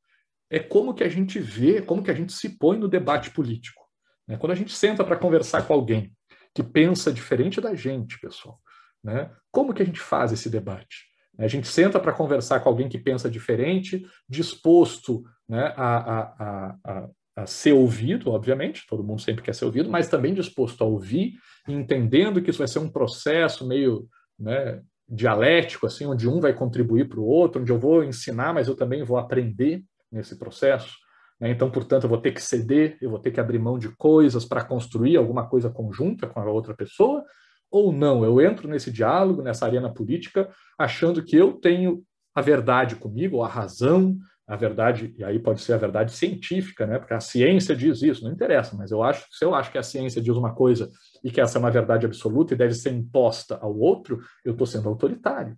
Speaker 1: É como que a gente vê, como que a gente se põe no debate político. Né? Quando a gente senta para conversar com alguém que pensa diferente da gente, pessoal, né? Como que a gente faz esse debate? A gente senta para conversar com alguém que pensa diferente, disposto, né, a ser ouvido, obviamente, todo mundo sempre quer ser ouvido, mas também disposto a ouvir, entendendo que isso vai ser um processo meio, né, dialético, assim, onde um vai contribuir para o outro, onde eu vou ensinar, mas eu também vou aprender nesse processo. Né? Então, portanto, eu vou ter que ceder, eu vou ter que abrir mão de coisas para construir alguma coisa conjunta com a outra pessoa, ou não, eu entro nesse diálogo, nessa arena política, achando que eu tenho a verdade comigo, ou a razão, a verdade, e aí pode ser a verdade científica, né? Porque a ciência diz isso, não interessa, mas se eu acho que a ciência diz uma coisa e que essa é uma verdade absoluta e deve ser imposta ao outro, eu estou sendo autoritário,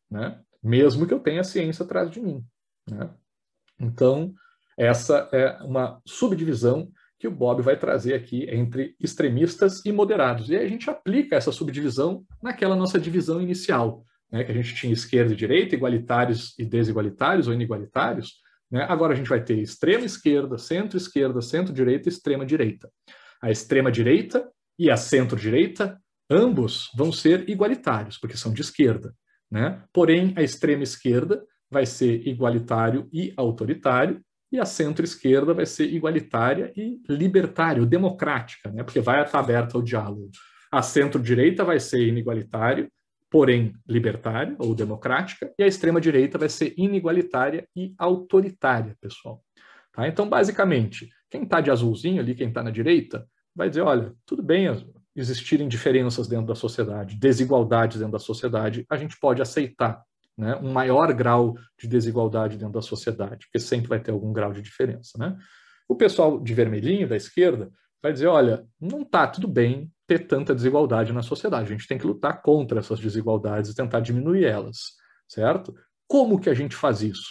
Speaker 1: né? Mesmo que eu tenha a ciência atrás de mim. Né? Então, essa é uma subdivisão que o Bobbio vai trazer aqui entre extremistas e moderados. E aí a gente aplica essa subdivisão naquela nossa divisão inicial, né? Que a gente tinha esquerda e direita, igualitários e desigualitários ou inigualitários. Né? Agora a gente vai ter extrema esquerda, centro-direita e extrema-direita. A extrema-direita e a centro-direita, ambos vão ser igualitários, porque são de esquerda. Né? Porém, a extrema esquerda vai ser igualitário e autoritário, e a centro-esquerda vai ser igualitária e libertária, democrática, né? Porque vai estar aberta ao diálogo. A centro-direita vai ser inigualitário, porém libertária ou democrática, e a extrema-direita vai ser inigualitária e autoritária, pessoal. Tá? Então, basicamente, quem está de azulzinho ali, quem está na direita, vai dizer, olha, tudo bem existirem diferenças dentro da sociedade, desigualdades dentro da sociedade, a gente pode aceitar, né, um maior grau de desigualdade dentro da sociedade, porque sempre vai ter algum grau de diferença. Né? O pessoal de vermelhinho, da esquerda, vai dizer, olha, não está tudo bem ter tanta desigualdade na sociedade, a gente tem que lutar contra essas desigualdades e tentar diminuir elas, certo? Como que a gente faz isso?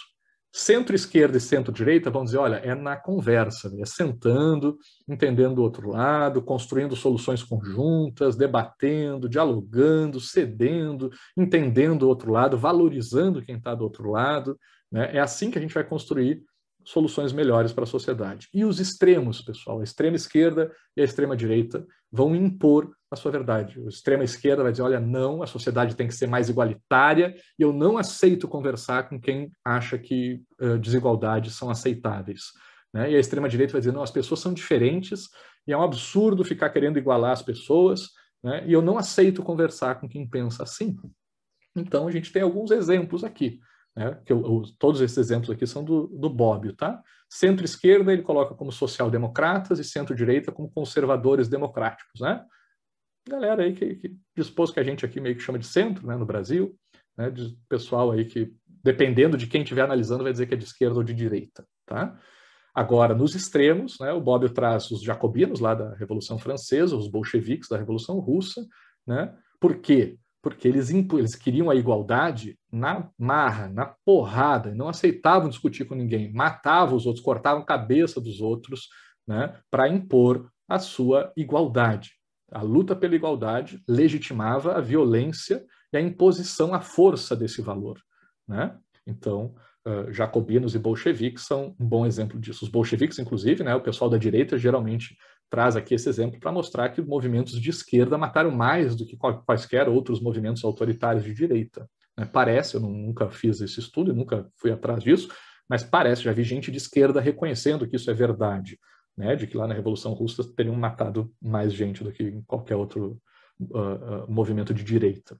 Speaker 1: Centro-esquerda e centro-direita vão dizer, olha, é na conversa, é sentando, entendendo o outro lado, construindo soluções conjuntas, debatendo, dialogando, cedendo, entendendo o outro lado, valorizando quem está do outro lado, né? É assim que a gente vai construir soluções melhores para a sociedade. E os extremos, pessoal, a extrema esquerda e a extrema direita vão impor a sua verdade. A extrema esquerda vai dizer, olha, não, a sociedade tem que ser mais igualitária e eu não aceito conversar com quem acha que desigualdades são aceitáveis. Né? E a extrema direita vai dizer, não, as pessoas são diferentes e é um absurdo ficar querendo igualar as pessoas, né? E eu não aceito conversar com quem pensa assim. Então, a gente tem alguns exemplos aqui. Né? Todos esses exemplos aqui são do Bobbio, tá? Centro-esquerda ele coloca como social-democratas e centro-direita como conservadores democráticos, né? Galera aí que dispôs que a gente aqui meio que chama de centro, né, no Brasil, né, de pessoal aí que, dependendo de quem estiver analisando, vai dizer que é de esquerda ou de direita, tá? Agora, nos extremos, né, o Bobbio traz os jacobinos lá da Revolução Francesa, os bolcheviques da Revolução Russa, né? Por quê? Porque eles queriam a igualdade na marra, na porrada, e não aceitavam discutir com ninguém, matavam os outros, cortavam a cabeça dos outros, né, para impor a sua igualdade. A luta pela igualdade legitimava a violência e a imposição à força desse valor, né? Então, jacobinos e bolcheviques são um bom exemplo disso. Os bolcheviques, inclusive, né, o pessoal da direita geralmente traz aqui esse exemplo para mostrar que movimentos de esquerda mataram mais do que quaisquer outros movimentos autoritários de direita. Né? Parece, eu nunca fiz esse estudo e nunca fui atrás disso, mas parece, já vi gente de esquerda reconhecendo que isso é verdade, né? De que lá na Revolução Russa teriam matado mais gente do que em qualquer outro movimento de direita.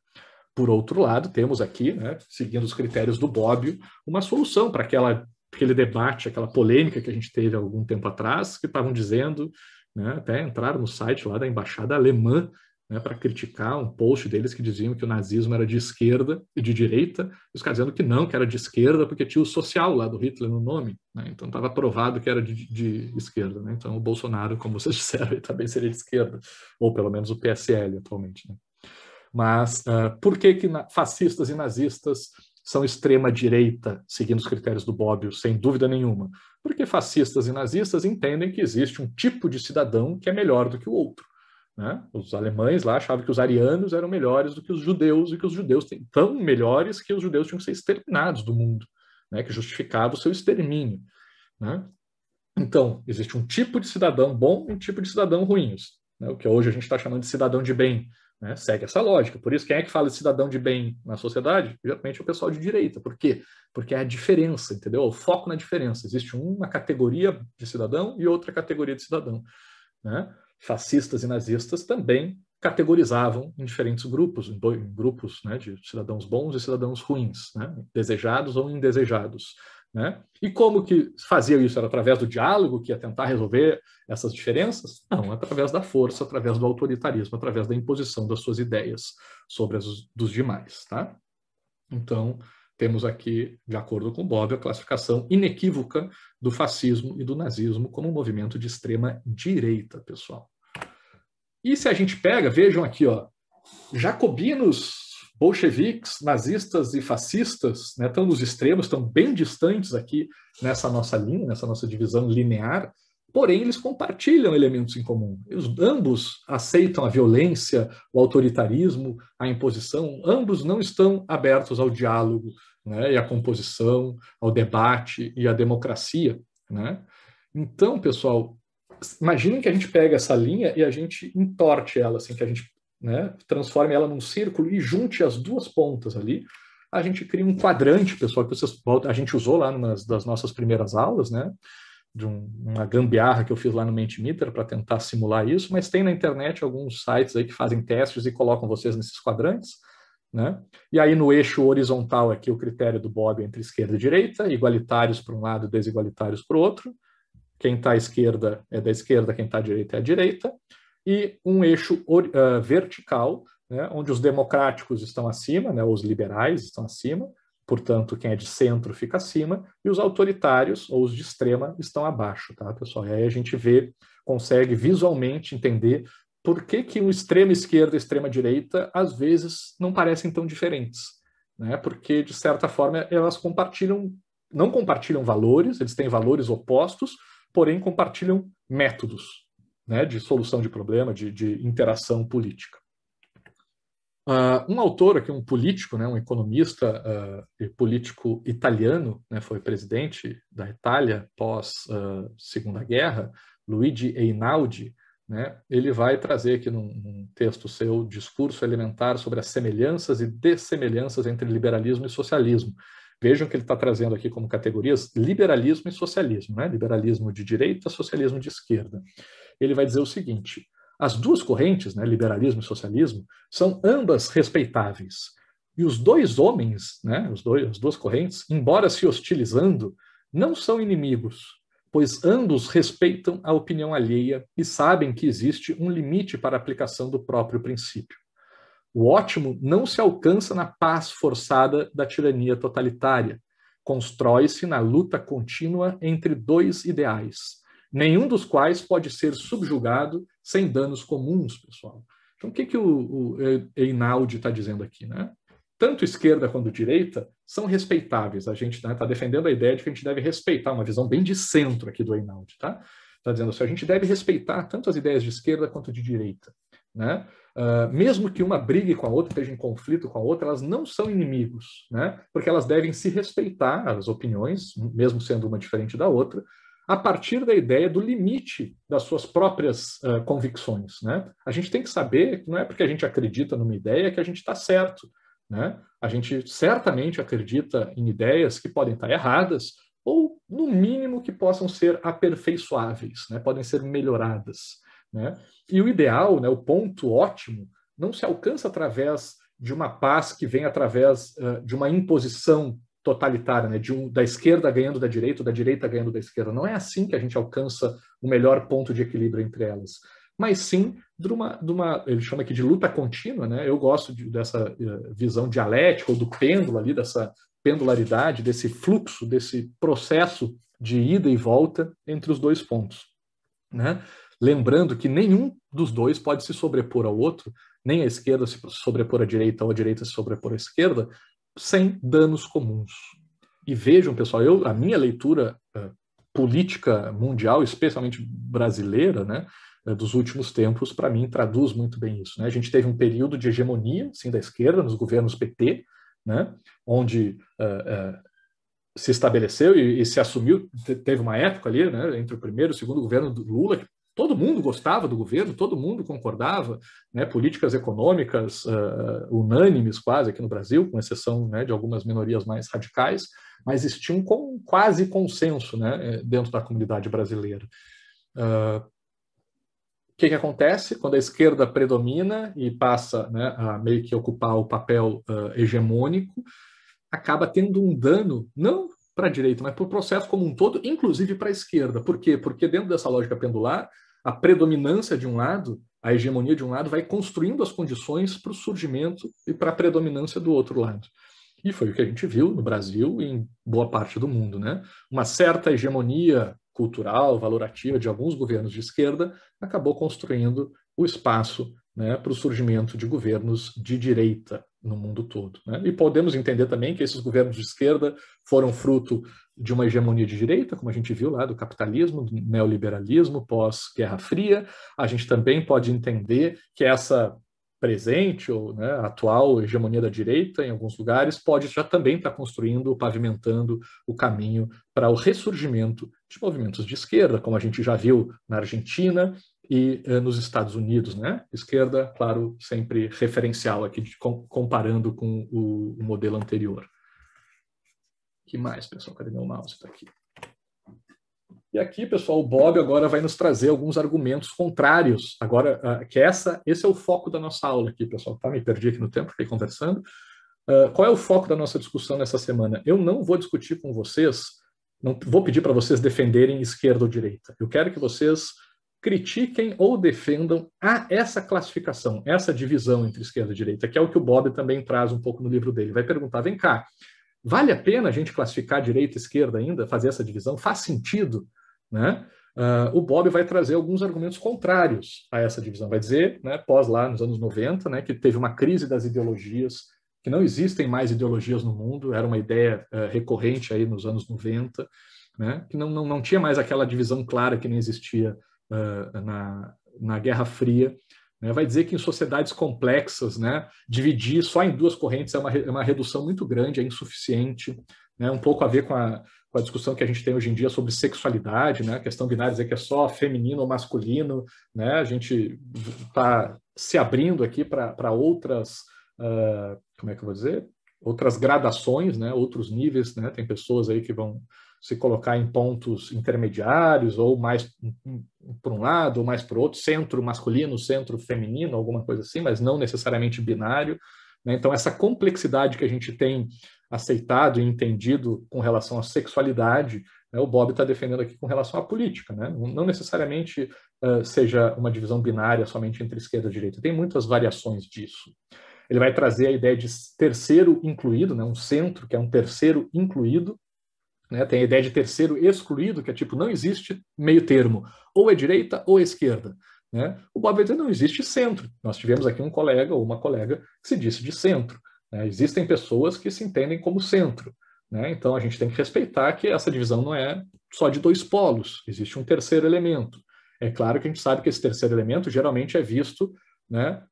Speaker 1: Por outro lado, temos aqui, né, seguindo os critérios do Bobbio, uma solução para aquele debate, aquela polêmica que a gente teve há algum tempo atrás, que estavam dizendo, né, até entraram no site lá da Embaixada Alemã, né, para criticar um post deles que diziam que o nazismo era de esquerda e de direita, e os caras dizendo que não, que era de esquerda, porque tinha o social lá do Hitler no nome, né, então estava provado que era de esquerda. Né, então o Bolsonaro, como vocês disseram, também seria de esquerda, ou pelo menos o PSL atualmente. Né. Mas por que fascistas e nazistas são extrema-direita, seguindo os critérios do Bobbio, sem dúvida nenhuma? Porque fascistas e nazistas entendem que existe um tipo de cidadão que é melhor do que o outro. Né? Os alemães lá achavam que os arianos eram melhores do que os judeus e que os judeus tão melhores que os judeus tinham que ser exterminados do mundo, né? Que justificava o seu extermínio. Né? Então, existe um tipo de cidadão bom e um tipo de cidadão ruim, né? O que hoje a gente está chamando de cidadão de bem. Né? Segue essa lógica. Por isso, quem é que fala de cidadão de bem na sociedade? Geralmente é o pessoal de direita. Por quê? Porque é a diferença, entendeu? O foco na diferença. Existe uma categoria de cidadão e outra categoria de cidadão. Né? Fascistas e nazistas também categorizavam em diferentes grupos, em grupos, né, de cidadãos bons e cidadãos ruins, né? Desejados ou indesejados. Né? E como que fazia isso? Era através do diálogo, que ia tentar resolver essas diferenças? Não, através da força, através do autoritarismo, através da imposição das suas ideias sobre as dos demais. Tá? Então, temos aqui, de acordo com Bobbio, a classificação inequívoca do fascismo e do nazismo como um movimento de extrema direita, pessoal. E se a gente pega, vejam aqui, ó, jacobinos, bolcheviques, nazistas e fascistas, né, estão nos extremos, estão bem distantes aqui nessa nossa linha, nessa nossa divisão linear, porém eles compartilham elementos em comum. Ambos aceitam a violência, o autoritarismo, a imposição, ambos não estão abertos ao diálogo, né, e à composição, ao debate e à democracia. Né? Então, pessoal, imaginem que a gente pega essa linha e a gente entorte ela, assim, que a gente, né, transforme ela num círculo e junte as duas pontas ali. A gente cria um quadrante, pessoal, que a gente usou lá numa das nossas primeiras aulas, né, de uma gambiarra que eu fiz lá no Mentimeter para tentar simular isso, mas tem na internet alguns sites aí que fazem testes e colocam vocês nesses quadrantes. Né? E aí no eixo horizontal aqui o critério do Bobbio entre esquerda e direita, igualitários para um lado, desigualitários para o outro. Quem está à esquerda é da esquerda, quem está à direita é à direita, e um eixo vertical, né, onde os democráticos estão acima, né, os liberais estão acima, portanto, quem é de centro fica acima, e os autoritários, ou os de extrema, estão abaixo, tá, pessoal? E aí a gente consegue visualmente entender por que um extrema esquerda e extrema direita, às vezes, não parecem tão diferentes, né? Porque, de certa forma, elas compartilham não compartilham valores, eles têm valores opostos, porém compartilham métodos, né, de solução de problema, de interação política. Um autor aqui, um político, né, um economista e político italiano, né, foi presidente da Itália pós Segunda Guerra, Luigi Einaudi, né, ele vai trazer aqui num texto seu discurso elementar sobre as semelhanças e dessemelhanças entre liberalismo e socialismo. Vejam que ele está trazendo aqui como categorias liberalismo e socialismo, né? Liberalismo de direita, socialismo de esquerda. Ele vai dizer o seguinte: as duas correntes, né, liberalismo e socialismo, são ambas respeitáveis. E os dois homens, né, as duas correntes, embora se hostilizando, não são inimigos, pois ambos respeitam a opinião alheia e sabem que existe um limite para a aplicação do próprio princípio. O ótimo não se alcança na paz forçada da tirania totalitária. Constrói-se na luta contínua entre dois ideais, nenhum dos quais pode ser subjugado sem danos comuns, pessoal. Então, o que o Einaudi está dizendo aqui, né? Tanto esquerda quanto direita são respeitáveis. A gente está defendendo a ideia de que a gente deve respeitar, uma visão bem de centro aqui do Einaudi, tá? Está dizendo assim, a gente deve respeitar tanto as ideias de esquerda quanto de direita, né? Mesmo que uma brigue com a outra, esteja em conflito com a outra, elas não são inimigos, né? Porque elas devem se respeitar, as opiniões, mesmo sendo uma diferente da outra, a partir da ideia do limite das suas próprias convicções, né? A gente tem que saber que não é porque a gente acredita numa ideia que a gente está certo, né? A gente certamente acredita em ideias que podem estar erradas ou, no mínimo, que possam ser aperfeiçoáveis, né? Podem ser melhoradas, né? E o ideal, né, o ponto ótimo, não se alcança através de uma paz que vem através de uma imposição totalitária, né, da esquerda ganhando da direita ou da direita ganhando da esquerda. Não é assim que a gente alcança o melhor ponto de equilíbrio entre elas, mas sim de uma ele chama aqui de luta contínua, né? Eu gosto dessa visão dialética ou do pêndulo ali, dessa pendularidade, desse fluxo, desse processo de ida e volta entre os dois pontos, né? Lembrando que nenhum dos dois pode se sobrepor ao outro, nem a esquerda se sobrepor à direita ou a direita se sobrepor à esquerda, sem danos comuns. E vejam, pessoal, a minha leitura política mundial, especialmente brasileira, né, dos últimos tempos, para mim, traduz muito bem isso, né? A gente teve um período de hegemonia, sim, da esquerda, nos governos PT, né, onde se estabeleceu e se assumiu, teve uma época ali, né, entre o primeiro e o segundo governo do Lula, que todo mundo gostava do governo, todo mundo concordava, né, políticas econômicas unânimes quase aqui no Brasil, com exceção, né, de algumas minorias mais radicais, mas existia um quase consenso, né, dentro da comunidade brasileira. O que acontece quando a esquerda predomina e passa, né, a meio que ocupar o papel hegemônico? Acaba tendo um dano, não para a direita, mas para o processo como um todo, inclusive para a esquerda. Por quê? Porque dentro dessa lógica pendular, a predominância de um lado, a hegemonia de um lado, vai construindo as condições para o surgimento e para a predominância do outro lado. E foi o que a gente viu no Brasil e em boa parte do mundo, né? Uma certa hegemonia cultural, valorativa de alguns governos de esquerda acabou construindo o espaço, né, para o surgimento de governos de direita no mundo todo, né? E podemos entender também que esses governos de esquerda foram fruto de uma hegemonia de direita, como a gente viu lá do capitalismo, do neoliberalismo pós-Guerra Fria. A gente também pode entender que essa presente ou, né, atual hegemonia da direita em alguns lugares pode já também estar construindo, pavimentando o caminho para o ressurgimento de movimentos de esquerda, como a gente já viu na Argentina e nos Estados Unidos, né? Esquerda, claro, sempre referencial aqui, comparando com o modelo anterior. O que mais, pessoal? Cadê meu mouse? Está aqui. E aqui, pessoal, o Bob agora vai nos trazer alguns argumentos contrários. Agora, que esse é o foco da nossa aula aqui, pessoal. Tá? Me perdi aqui no tempo, fiquei conversando. Qual é o foco da nossa discussão nessa semana? Eu não vou discutir com vocês, não vou pedir para vocês defenderem esquerda ou direita. Eu quero que vocês critiquem ou defendam essa classificação, essa divisão entre esquerda e direita, que é o que o Bob também traz um pouco no livro dele. Vai perguntar, vem cá, vale a pena a gente classificar direita e esquerda ainda, fazer essa divisão? Faz sentido? Né? O Bob vai trazer alguns argumentos contrários a essa divisão. Vai dizer, né, pós lá nos anos 90, né, que teve uma crise das ideologias que não existem mais ideologias no mundo, era uma ideia recorrente aí nos anos 90, né? Que não tinha mais aquela divisão clara que nem existia na Guerra Fria. Né? Vai dizer que em sociedades complexas, né, dividir só em duas correntes é uma redução muito grande, é insuficiente, né? Um pouco a ver com a discussão que a gente tem hoje em dia sobre sexualidade, né? A questão binária dizer que é só feminino ou masculino, né? A gente está se abrindo aqui para outras, como é que eu vou dizer? Outras gradações, né? Outros níveis, né? Tem pessoas aí que vão se colocar em pontos intermediários, ou mais por um lado, ou mais por outro, centro masculino, centro feminino, alguma coisa assim, mas não necessariamente binário. Né? Então, essa complexidade que a gente tem aceitado e entendido com relação à sexualidade, né, o Bob está defendendo aqui com relação à política. Né? Não necessariamente seja uma divisão binária somente entre esquerda e direita, tem muitas variações disso. Ele vai trazer a ideia de terceiro incluído, né, um centro que é um terceiro incluído, né, tem a ideia de terceiro excluído, que é tipo, não existe meio termo, ou é direita ou é esquerda. Né? O Bob vai dizer, não existe centro. Nós tivemos aqui um colega ou uma colega que se disse de centro. Né? Existem pessoas que se entendem como centro. Né? Então a gente tem que respeitar que essa divisão não é só de dois polos, existe um terceiro elemento. É claro que a gente sabe que esse terceiro elemento geralmente é visto, né,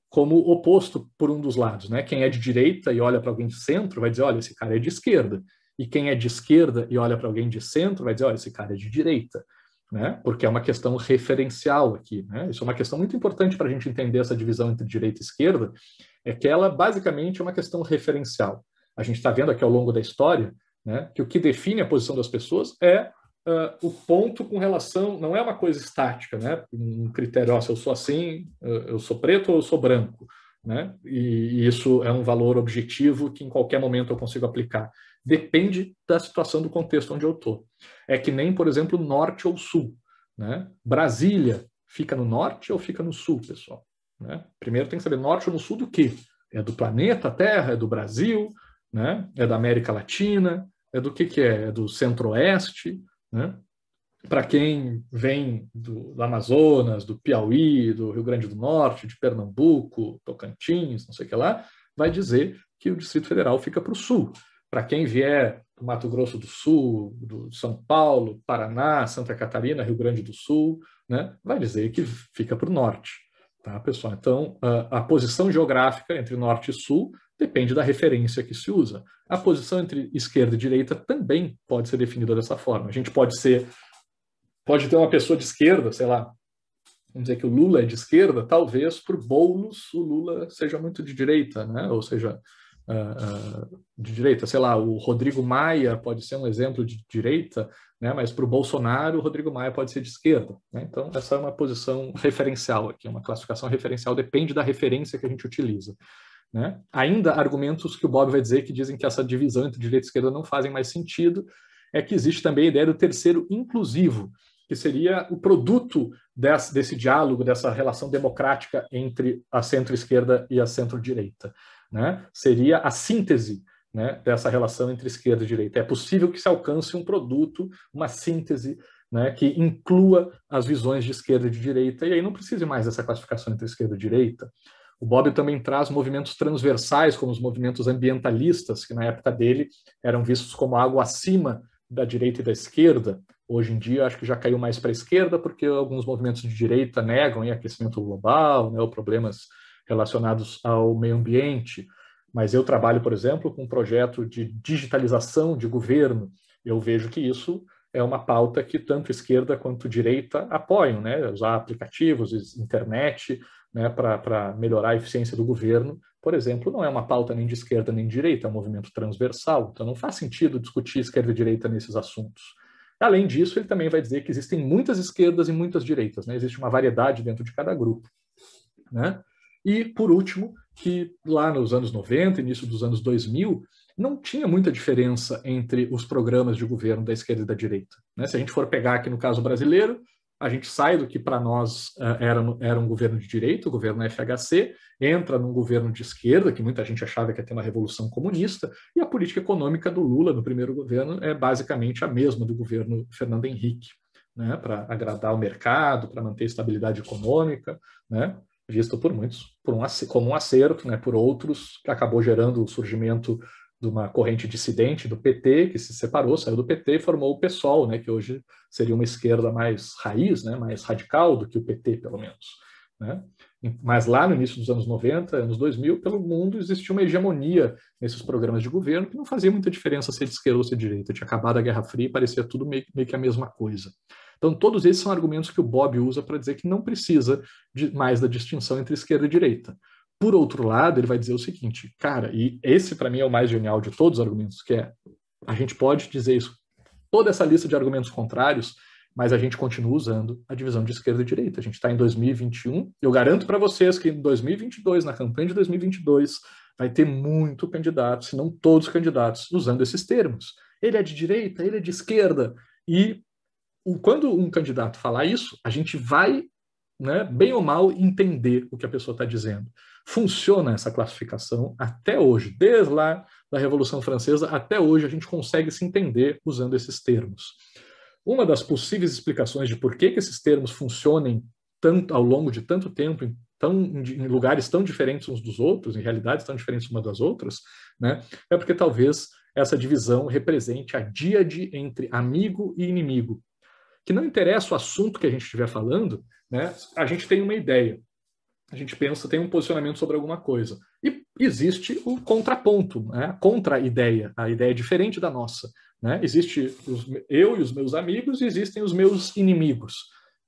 Speaker 1: como oposto por um dos lados. Né? Quem é de direita e olha para alguém de centro vai dizer, olha, esse cara é de esquerda. E quem é de esquerda e olha para alguém de centro vai dizer, olha, esse cara é de direita. Né? Porque é uma questão referencial aqui. Né? Isso é uma questão muito importante para a gente entender essa divisão entre direita e esquerda, é que ela basicamente é uma questão referencial. A gente está vendo aqui ao longo da história, né, que o que define a posição das pessoas é o ponto com relação, não é uma coisa estática, né? Um critério, se eu sou assim, eu sou preto ou eu sou branco. Né? E isso é um valor objetivo que em qualquer momento eu consigo aplicar. Depende da situação, do contexto onde eu estou. É que nem, por exemplo, norte ou sul. Né? Brasília fica no norte ou fica no sul, pessoal? Né? Primeiro tem que saber norte ou no sul do quê? É do planeta Terra? É do Brasil? Né? É da América Latina? É do que é? É do centro-oeste? Né? Para quem vem do Amazonas, do Piauí, do Rio Grande do Norte, de Pernambuco, Tocantins, não sei o que lá, vai dizer que o Distrito Federal fica para o sul. Para quem vier do Mato Grosso do Sul, do São Paulo, Paraná, Santa Catarina, Rio Grande do Sul, né, vai dizer que fica para o norte. Tá, pessoal? Então, a posição geográfica entre norte e sul depende da referência que se usa. A posição entre esquerda e direita também pode ser definida dessa forma. A gente pode ter uma pessoa de esquerda, sei lá, vamos dizer que o Lula é de esquerda, talvez por Boulos o Lula seja muito de direita, né? Ou seja, de direita, sei lá, o Rodrigo Maia pode ser um exemplo de direita, né? Mas para o Bolsonaro o Rodrigo Maia pode ser de esquerda. Né? Então essa é uma posição referencial aqui, uma classificação referencial, depende da referência que a gente utiliza. Né? Ainda argumentos que o Bob vai dizer que dizem que essa divisão entre direita e esquerda não fazem mais sentido, é que existe também a ideia do terceiro inclusivo, que seria o produto desse diálogo, dessa relação democrática entre a centro-esquerda e a centro-direita. Né? Seria a síntese, né, dessa relação entre esquerda e direita. É possível que se alcance um produto, uma síntese, né, que inclua as visões de esquerda e de direita, e aí não precise mais dessa classificação entre esquerda e direita. O Bob também traz movimentos transversais, como os movimentos ambientalistas, que na época dele eram vistos como algo acima da direita e da esquerda. Hoje em dia, acho que já caiu mais para a esquerda, porque alguns movimentos de direita negam aquecimento global, né, ou problemas relacionados ao meio ambiente. Mas eu trabalho, por exemplo, com um projeto de digitalização de governo. Eu vejo que isso é uma pauta que tanto esquerda quanto direita apoiam, né? Usar aplicativos, internet, né, para melhorar a eficiência do governo, por exemplo, não é uma pauta nem de esquerda nem de direita, é um movimento transversal. Então não faz sentido discutir esquerda e direita nesses assuntos. Além disso, ele também vai dizer que existem muitas esquerdas e muitas direitas, né? Existe uma variedade dentro de cada grupo. Né? E, por último, que lá nos anos 90, início dos anos 2000, não tinha muita diferença entre os programas de governo da esquerda e da direita. Né? Se a gente for pegar aqui no caso brasileiro, a gente sai do que para nós era um governo de direita, o governo FHC, entra num governo de esquerda, que muita gente achava que ia ter uma revolução comunista, e a política econômica do Lula, no primeiro governo, é basicamente a mesma do governo Fernando Henrique, né? Para agradar o mercado, para manter estabilidade econômica, né? visto por muitos como um acerto, né, por outros, que acabou gerando o surgimento de uma corrente dissidente do PT, que se separou, saiu do PT e formou o PSOL, né, que hoje seria uma esquerda mais raiz, né, mais radical do que o PT, pelo menos. Né? Mas lá no início dos anos 90, anos 2000, pelo mundo existia uma hegemonia nesses programas de governo que não fazia muita diferença ser de esquerda ou ser de direita. Tinha acabado a Guerra Fria e parecia tudo meio que a mesma coisa. Então, todos esses são argumentos que o Bob usa para dizer que não precisa mais da distinção entre esquerda e direita. Por outro lado, ele vai dizer o seguinte, cara, e esse para mim é o mais genial de todos os argumentos, que é, a gente pode dizer isso, toda essa lista de argumentos contrários, mas a gente continua usando a divisão de esquerda e direita. A gente está em 2021, eu garanto para vocês que em 2022, na campanha de 2022, vai ter muito candidato, se não todos os candidatos, usando esses termos. Ele é de direita, ele é de esquerda, e quando um candidato falar isso, a gente vai, né, bem ou mal, entender o que a pessoa está dizendo. Funciona essa classificação até hoje, desde lá da Revolução Francesa até hoje, a gente consegue se entender usando esses termos. Uma das possíveis explicações de por que esses termos funcionem tanto, ao longo de tanto tempo, em lugares tão diferentes uns dos outros, em realidades tão diferentes umas das outras, né, é porque talvez essa divisão represente a díade entre amigo e inimigo. Que não interessa o assunto que a gente estiver falando, né, a gente tem uma ideia, a gente pensa, tem um posicionamento sobre alguma coisa. E existe o contraponto, né, a contra-ideia, a ideia diferente da nossa. Né? Existe eu e os meus amigos e existem os meus inimigos.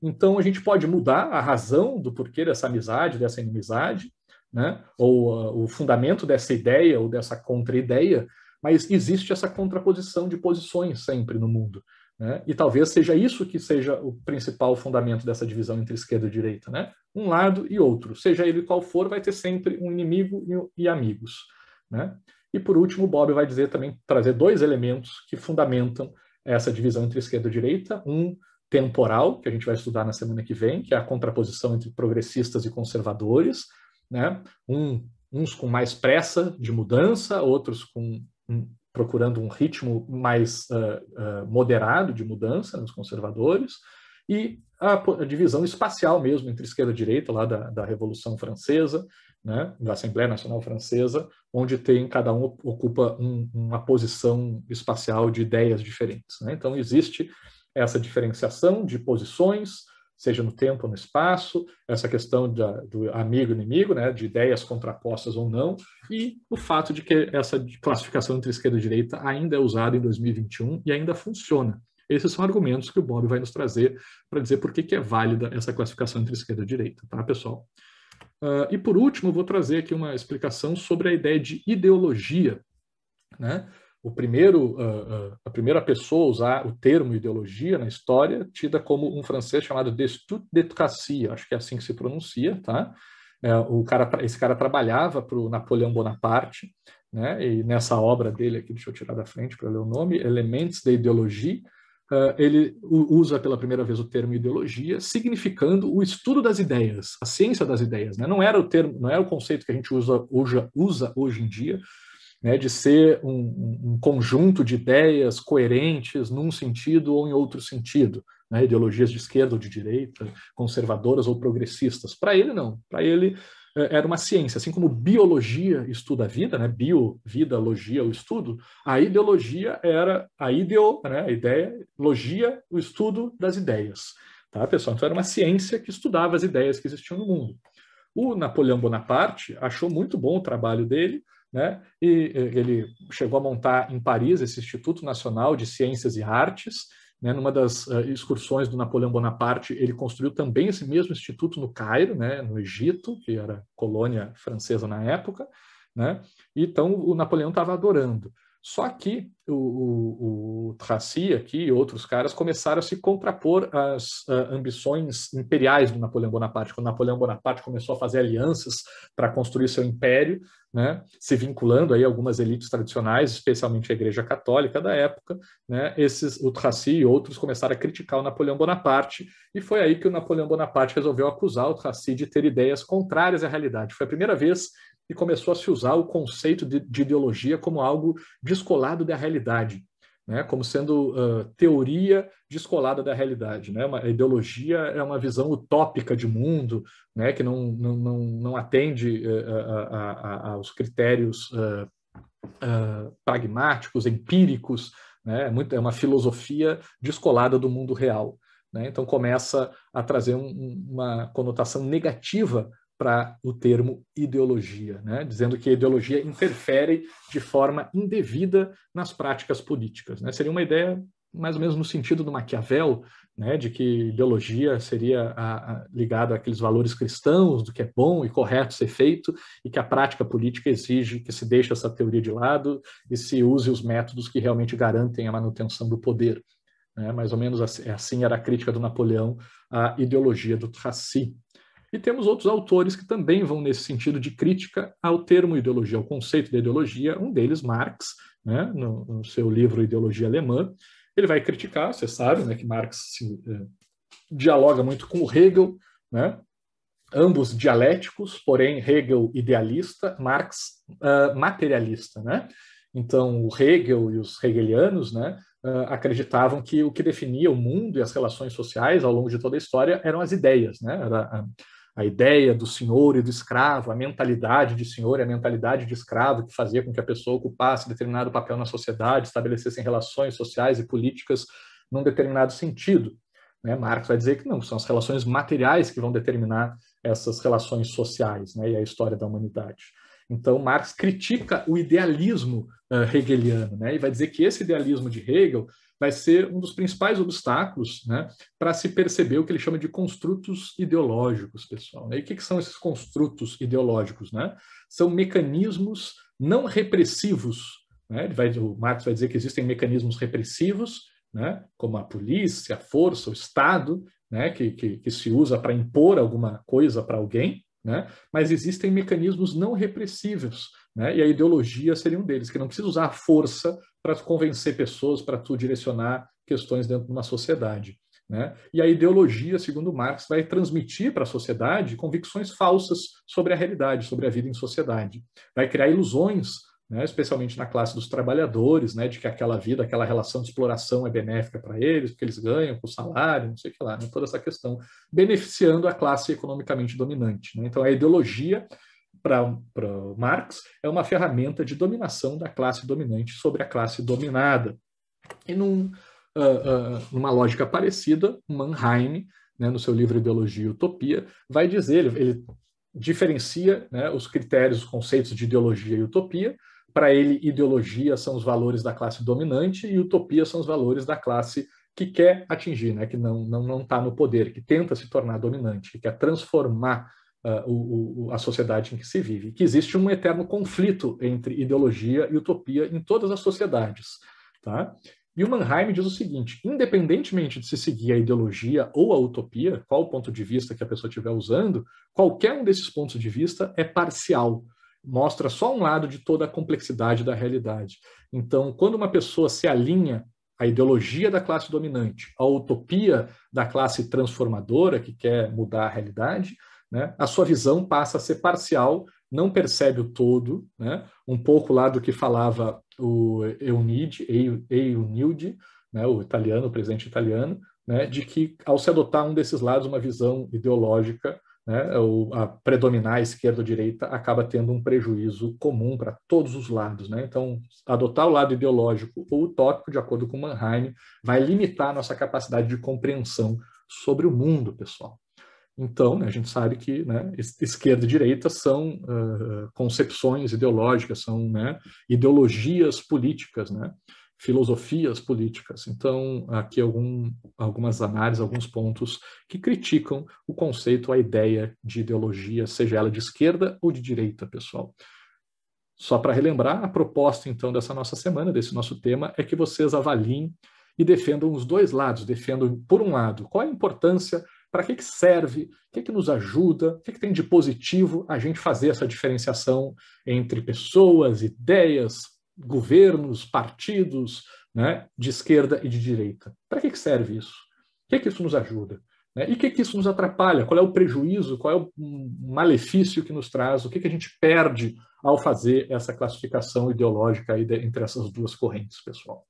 Speaker 1: Então, a gente pode mudar a razão do porquê dessa amizade, dessa inimizade, né? Ou o fundamento dessa ideia ou dessa contra-ideia, mas existe essa contraposição de posições sempre no mundo. Né? E talvez seja isso que seja o principal fundamento dessa divisão entre esquerda e direita. Né? Um lado e outro. Seja ele qual for, vai ter sempre um inimigo e amigos. Né? E, por último, o Bob vai dizer também, trazer dois elementos que fundamentam essa divisão entre esquerda e direita. Um temporal, que a gente vai estudar na semana que vem, que é a contraposição entre progressistas e conservadores. Né? Uns com mais pressa de mudança, outros procurando um ritmo mais moderado de mudança nos conservadores, e a divisão espacial mesmo entre esquerda e direita, lá da Revolução Francesa, né, da Assembleia Nacional Francesa, onde cada um ocupa uma posição espacial de ideias diferentes. Né? Então, existe essa diferenciação de posições, seja no tempo ou no espaço, essa questão do amigo e inimigo, né, de ideias contrapostas ou não, e o fato de que essa classificação entre esquerda e direita ainda é usada em 2021 e ainda funciona. Esses são argumentos que o Bob vai nos trazer para dizer por que é válida essa classificação entre esquerda e direita, tá, pessoal? E por último, eu vou trazer aqui uma explicação sobre a ideia de ideologia, né? A primeira pessoa a usar o termo ideologia na história, tida como um francês chamado Destutt d'Éducation, acho que é assim que se pronuncia, tá? Esse cara trabalhava para o Napoleão Bonaparte, né? E nessa obra dele aqui, deixa eu tirar da frente para ler o nome, Elements de Ideologie, ele usa pela primeira vez o termo ideologia, significando o estudo das ideias, a ciência das ideias, né? Não era o conceito que a gente usa hoje em dia, né, de ser um conjunto de ideias coerentes num sentido ou em outro sentido, né, ideologias de esquerda ou de direita, conservadoras ou progressistas. Para ele, não. Para ele, era uma ciência. Assim como biologia estuda a vida, né, vida, logia, o estudo, a ideologia era a ideia, logia, o estudo das ideias. Tá, pessoal? Então, era uma ciência que estudava as ideias que existiam no mundo. O Napoleão Bonaparte achou muito bom o trabalho dele, né? E ele chegou a montar em Paris esse Instituto Nacional de Ciências e Artes. Né? Numa das excursões do Napoleão Bonaparte, ele construiu também esse mesmo instituto no Cairo, né? No Egito, que era colônia francesa na época. Né? Então, o Napoleão estava adorando. Só que o Tracy aqui e outros caras começaram a se contrapor às ambições imperiais do Napoleão Bonaparte. Quando Napoleão Bonaparte começou a fazer alianças para construir seu império, né, se vinculando aí a algumas elites tradicionais, especialmente a Igreja Católica da época, né, o Tracy e outros começaram a criticar o Napoleão Bonaparte, e foi aí que o Napoleão Bonaparte resolveu acusar o Tracy de ter ideias contrárias à realidade. Foi a primeira vez que começou a se usar o conceito de ideologia como algo descolado da realidade. né, como sendo teoria descolada da realidade, né? A ideologia é uma visão utópica de mundo, né, que não atende aos critérios pragmáticos, empíricos, né? É uma filosofia descolada do mundo real, né? Então começa a trazer uma conotação negativa para o termo ideologia, né? Dizendo que a ideologia interfere de forma indevida nas práticas políticas, né? Seria uma ideia mais ou menos no sentido do Maquiavel, né, de que ideologia seria ligada àqueles valores cristãos, do que é bom e correto ser feito, e que a prática política exige que se deixe essa teoria de lado e se use os métodos que realmente garantem a manutenção do poder. Né? Mais ou menos assim era a crítica do Napoleão à ideologia do Tracy. E temos outros autores que também vão nesse sentido de crítica ao termo ideologia, ao conceito de ideologia, um deles, Marx, né, no seu livro Ideologia Alemã. Ele vai criticar, você sabe, né, que Marx dialoga muito com o Hegel, né, ambos dialéticos, porém Hegel idealista, Marx materialista, né? Então, o Hegel e os hegelianos, né, acreditavam que o que definia o mundo e as relações sociais ao longo de toda a história eram as ideias, né? Era a ideia do senhor e do escravo, a mentalidade de senhor e a mentalidade de escravo que fazia com que a pessoa ocupasse determinado papel na sociedade, estabelecessem relações sociais e políticas num determinado sentido. Né? Marx vai dizer que não, são as relações materiais que vão determinar essas relações sociais, né, e a história da humanidade. Então, Marx critica o idealismo hegeliano, né, e vai dizer que esse idealismo de Hegel vai ser um dos principais obstáculos, né, para se perceber o que ele chama de construtos ideológicos, pessoal. Né? E o que são esses construtos ideológicos? Né? São mecanismos não repressivos. Né? O Marx vai dizer que existem mecanismos repressivos, né, como a polícia, a força, o Estado, né, que se usa para impor alguma coisa para alguém, né, mas existem mecanismos não repressivos, né, e a ideologia seria um deles, que não precisa usar a força para convencer pessoas, para tu direcionar questões dentro de uma sociedade. Né? E a ideologia, segundo Marx, vai transmitir para a sociedade convicções falsas sobre a realidade, sobre a vida em sociedade. Vai criar ilusões, né, especialmente na classe dos trabalhadores, né, de que aquela vida, aquela relação de exploração é benéfica para eles, porque eles ganham com o salário, não sei o que lá, né, toda essa questão, beneficiando a classe economicamente dominante. Né? Então, a ideologia, para Marx, é uma ferramenta de dominação da classe dominante sobre a classe dominada. E numa lógica parecida, Mannheim, né, no seu livro Ideologia e Utopia, vai dizer, ele diferencia, né, os critérios, os conceitos de ideologia e utopia. Para ele, ideologia são os valores da classe dominante e utopia são os valores da classe que quer atingir, né, que não está no poder, que tenta se tornar dominante, que quer transformar a sociedade em que se vive. Que existe um eterno conflito entre ideologia e utopia em todas as sociedades. Tá? E o Mannheim diz o seguinte: independentemente de se seguir a ideologia ou a utopia, qual o ponto de vista que a pessoa estiver usando, qualquer um desses pontos de vista é parcial, mostra só um lado de toda a complexidade da realidade. Então, quando uma pessoa se alinha à ideologia da classe dominante, à utopia da classe transformadora, que quer mudar a realidade, né, a sua visão passa a ser parcial, não percebe o todo, né, um pouco lá do que falava o Eunide, né, o italiano, o presidente italiano, né, de que ao se adotar um desses lados, uma visão ideológica, né, a predominar a esquerda ou a direita, acaba tendo um prejuízo comum para todos os lados. Né? Então, adotar o lado ideológico ou utópico, de acordo com Mannheim, vai limitar a nossa capacidade de compreensão sobre o mundo, pessoal. Então, né, a gente sabe que, né, esquerda e direita são concepções ideológicas, são, né, ideologias políticas, né, filosofias políticas. Então, aqui algumas análises, alguns pontos que criticam o conceito, a ideia de ideologia, seja ela de esquerda ou de direita, pessoal. Só para relembrar, a proposta, então, dessa nossa semana, desse nosso tema, é que vocês avaliem e defendam os dois lados. Defendam, por um lado, qual a importância, para que serve, o que nos ajuda, o que tem de positivo a gente fazer essa diferenciação entre pessoas, ideias, governos, partidos, né, de esquerda e de direita. Para que serve isso? O que isso nos ajuda? Né? E o que isso nos atrapalha? Qual é o prejuízo? Qual é o malefício que nos traz? O que a gente perde ao fazer essa classificação ideológica aí entre essas duas correntes, pessoal?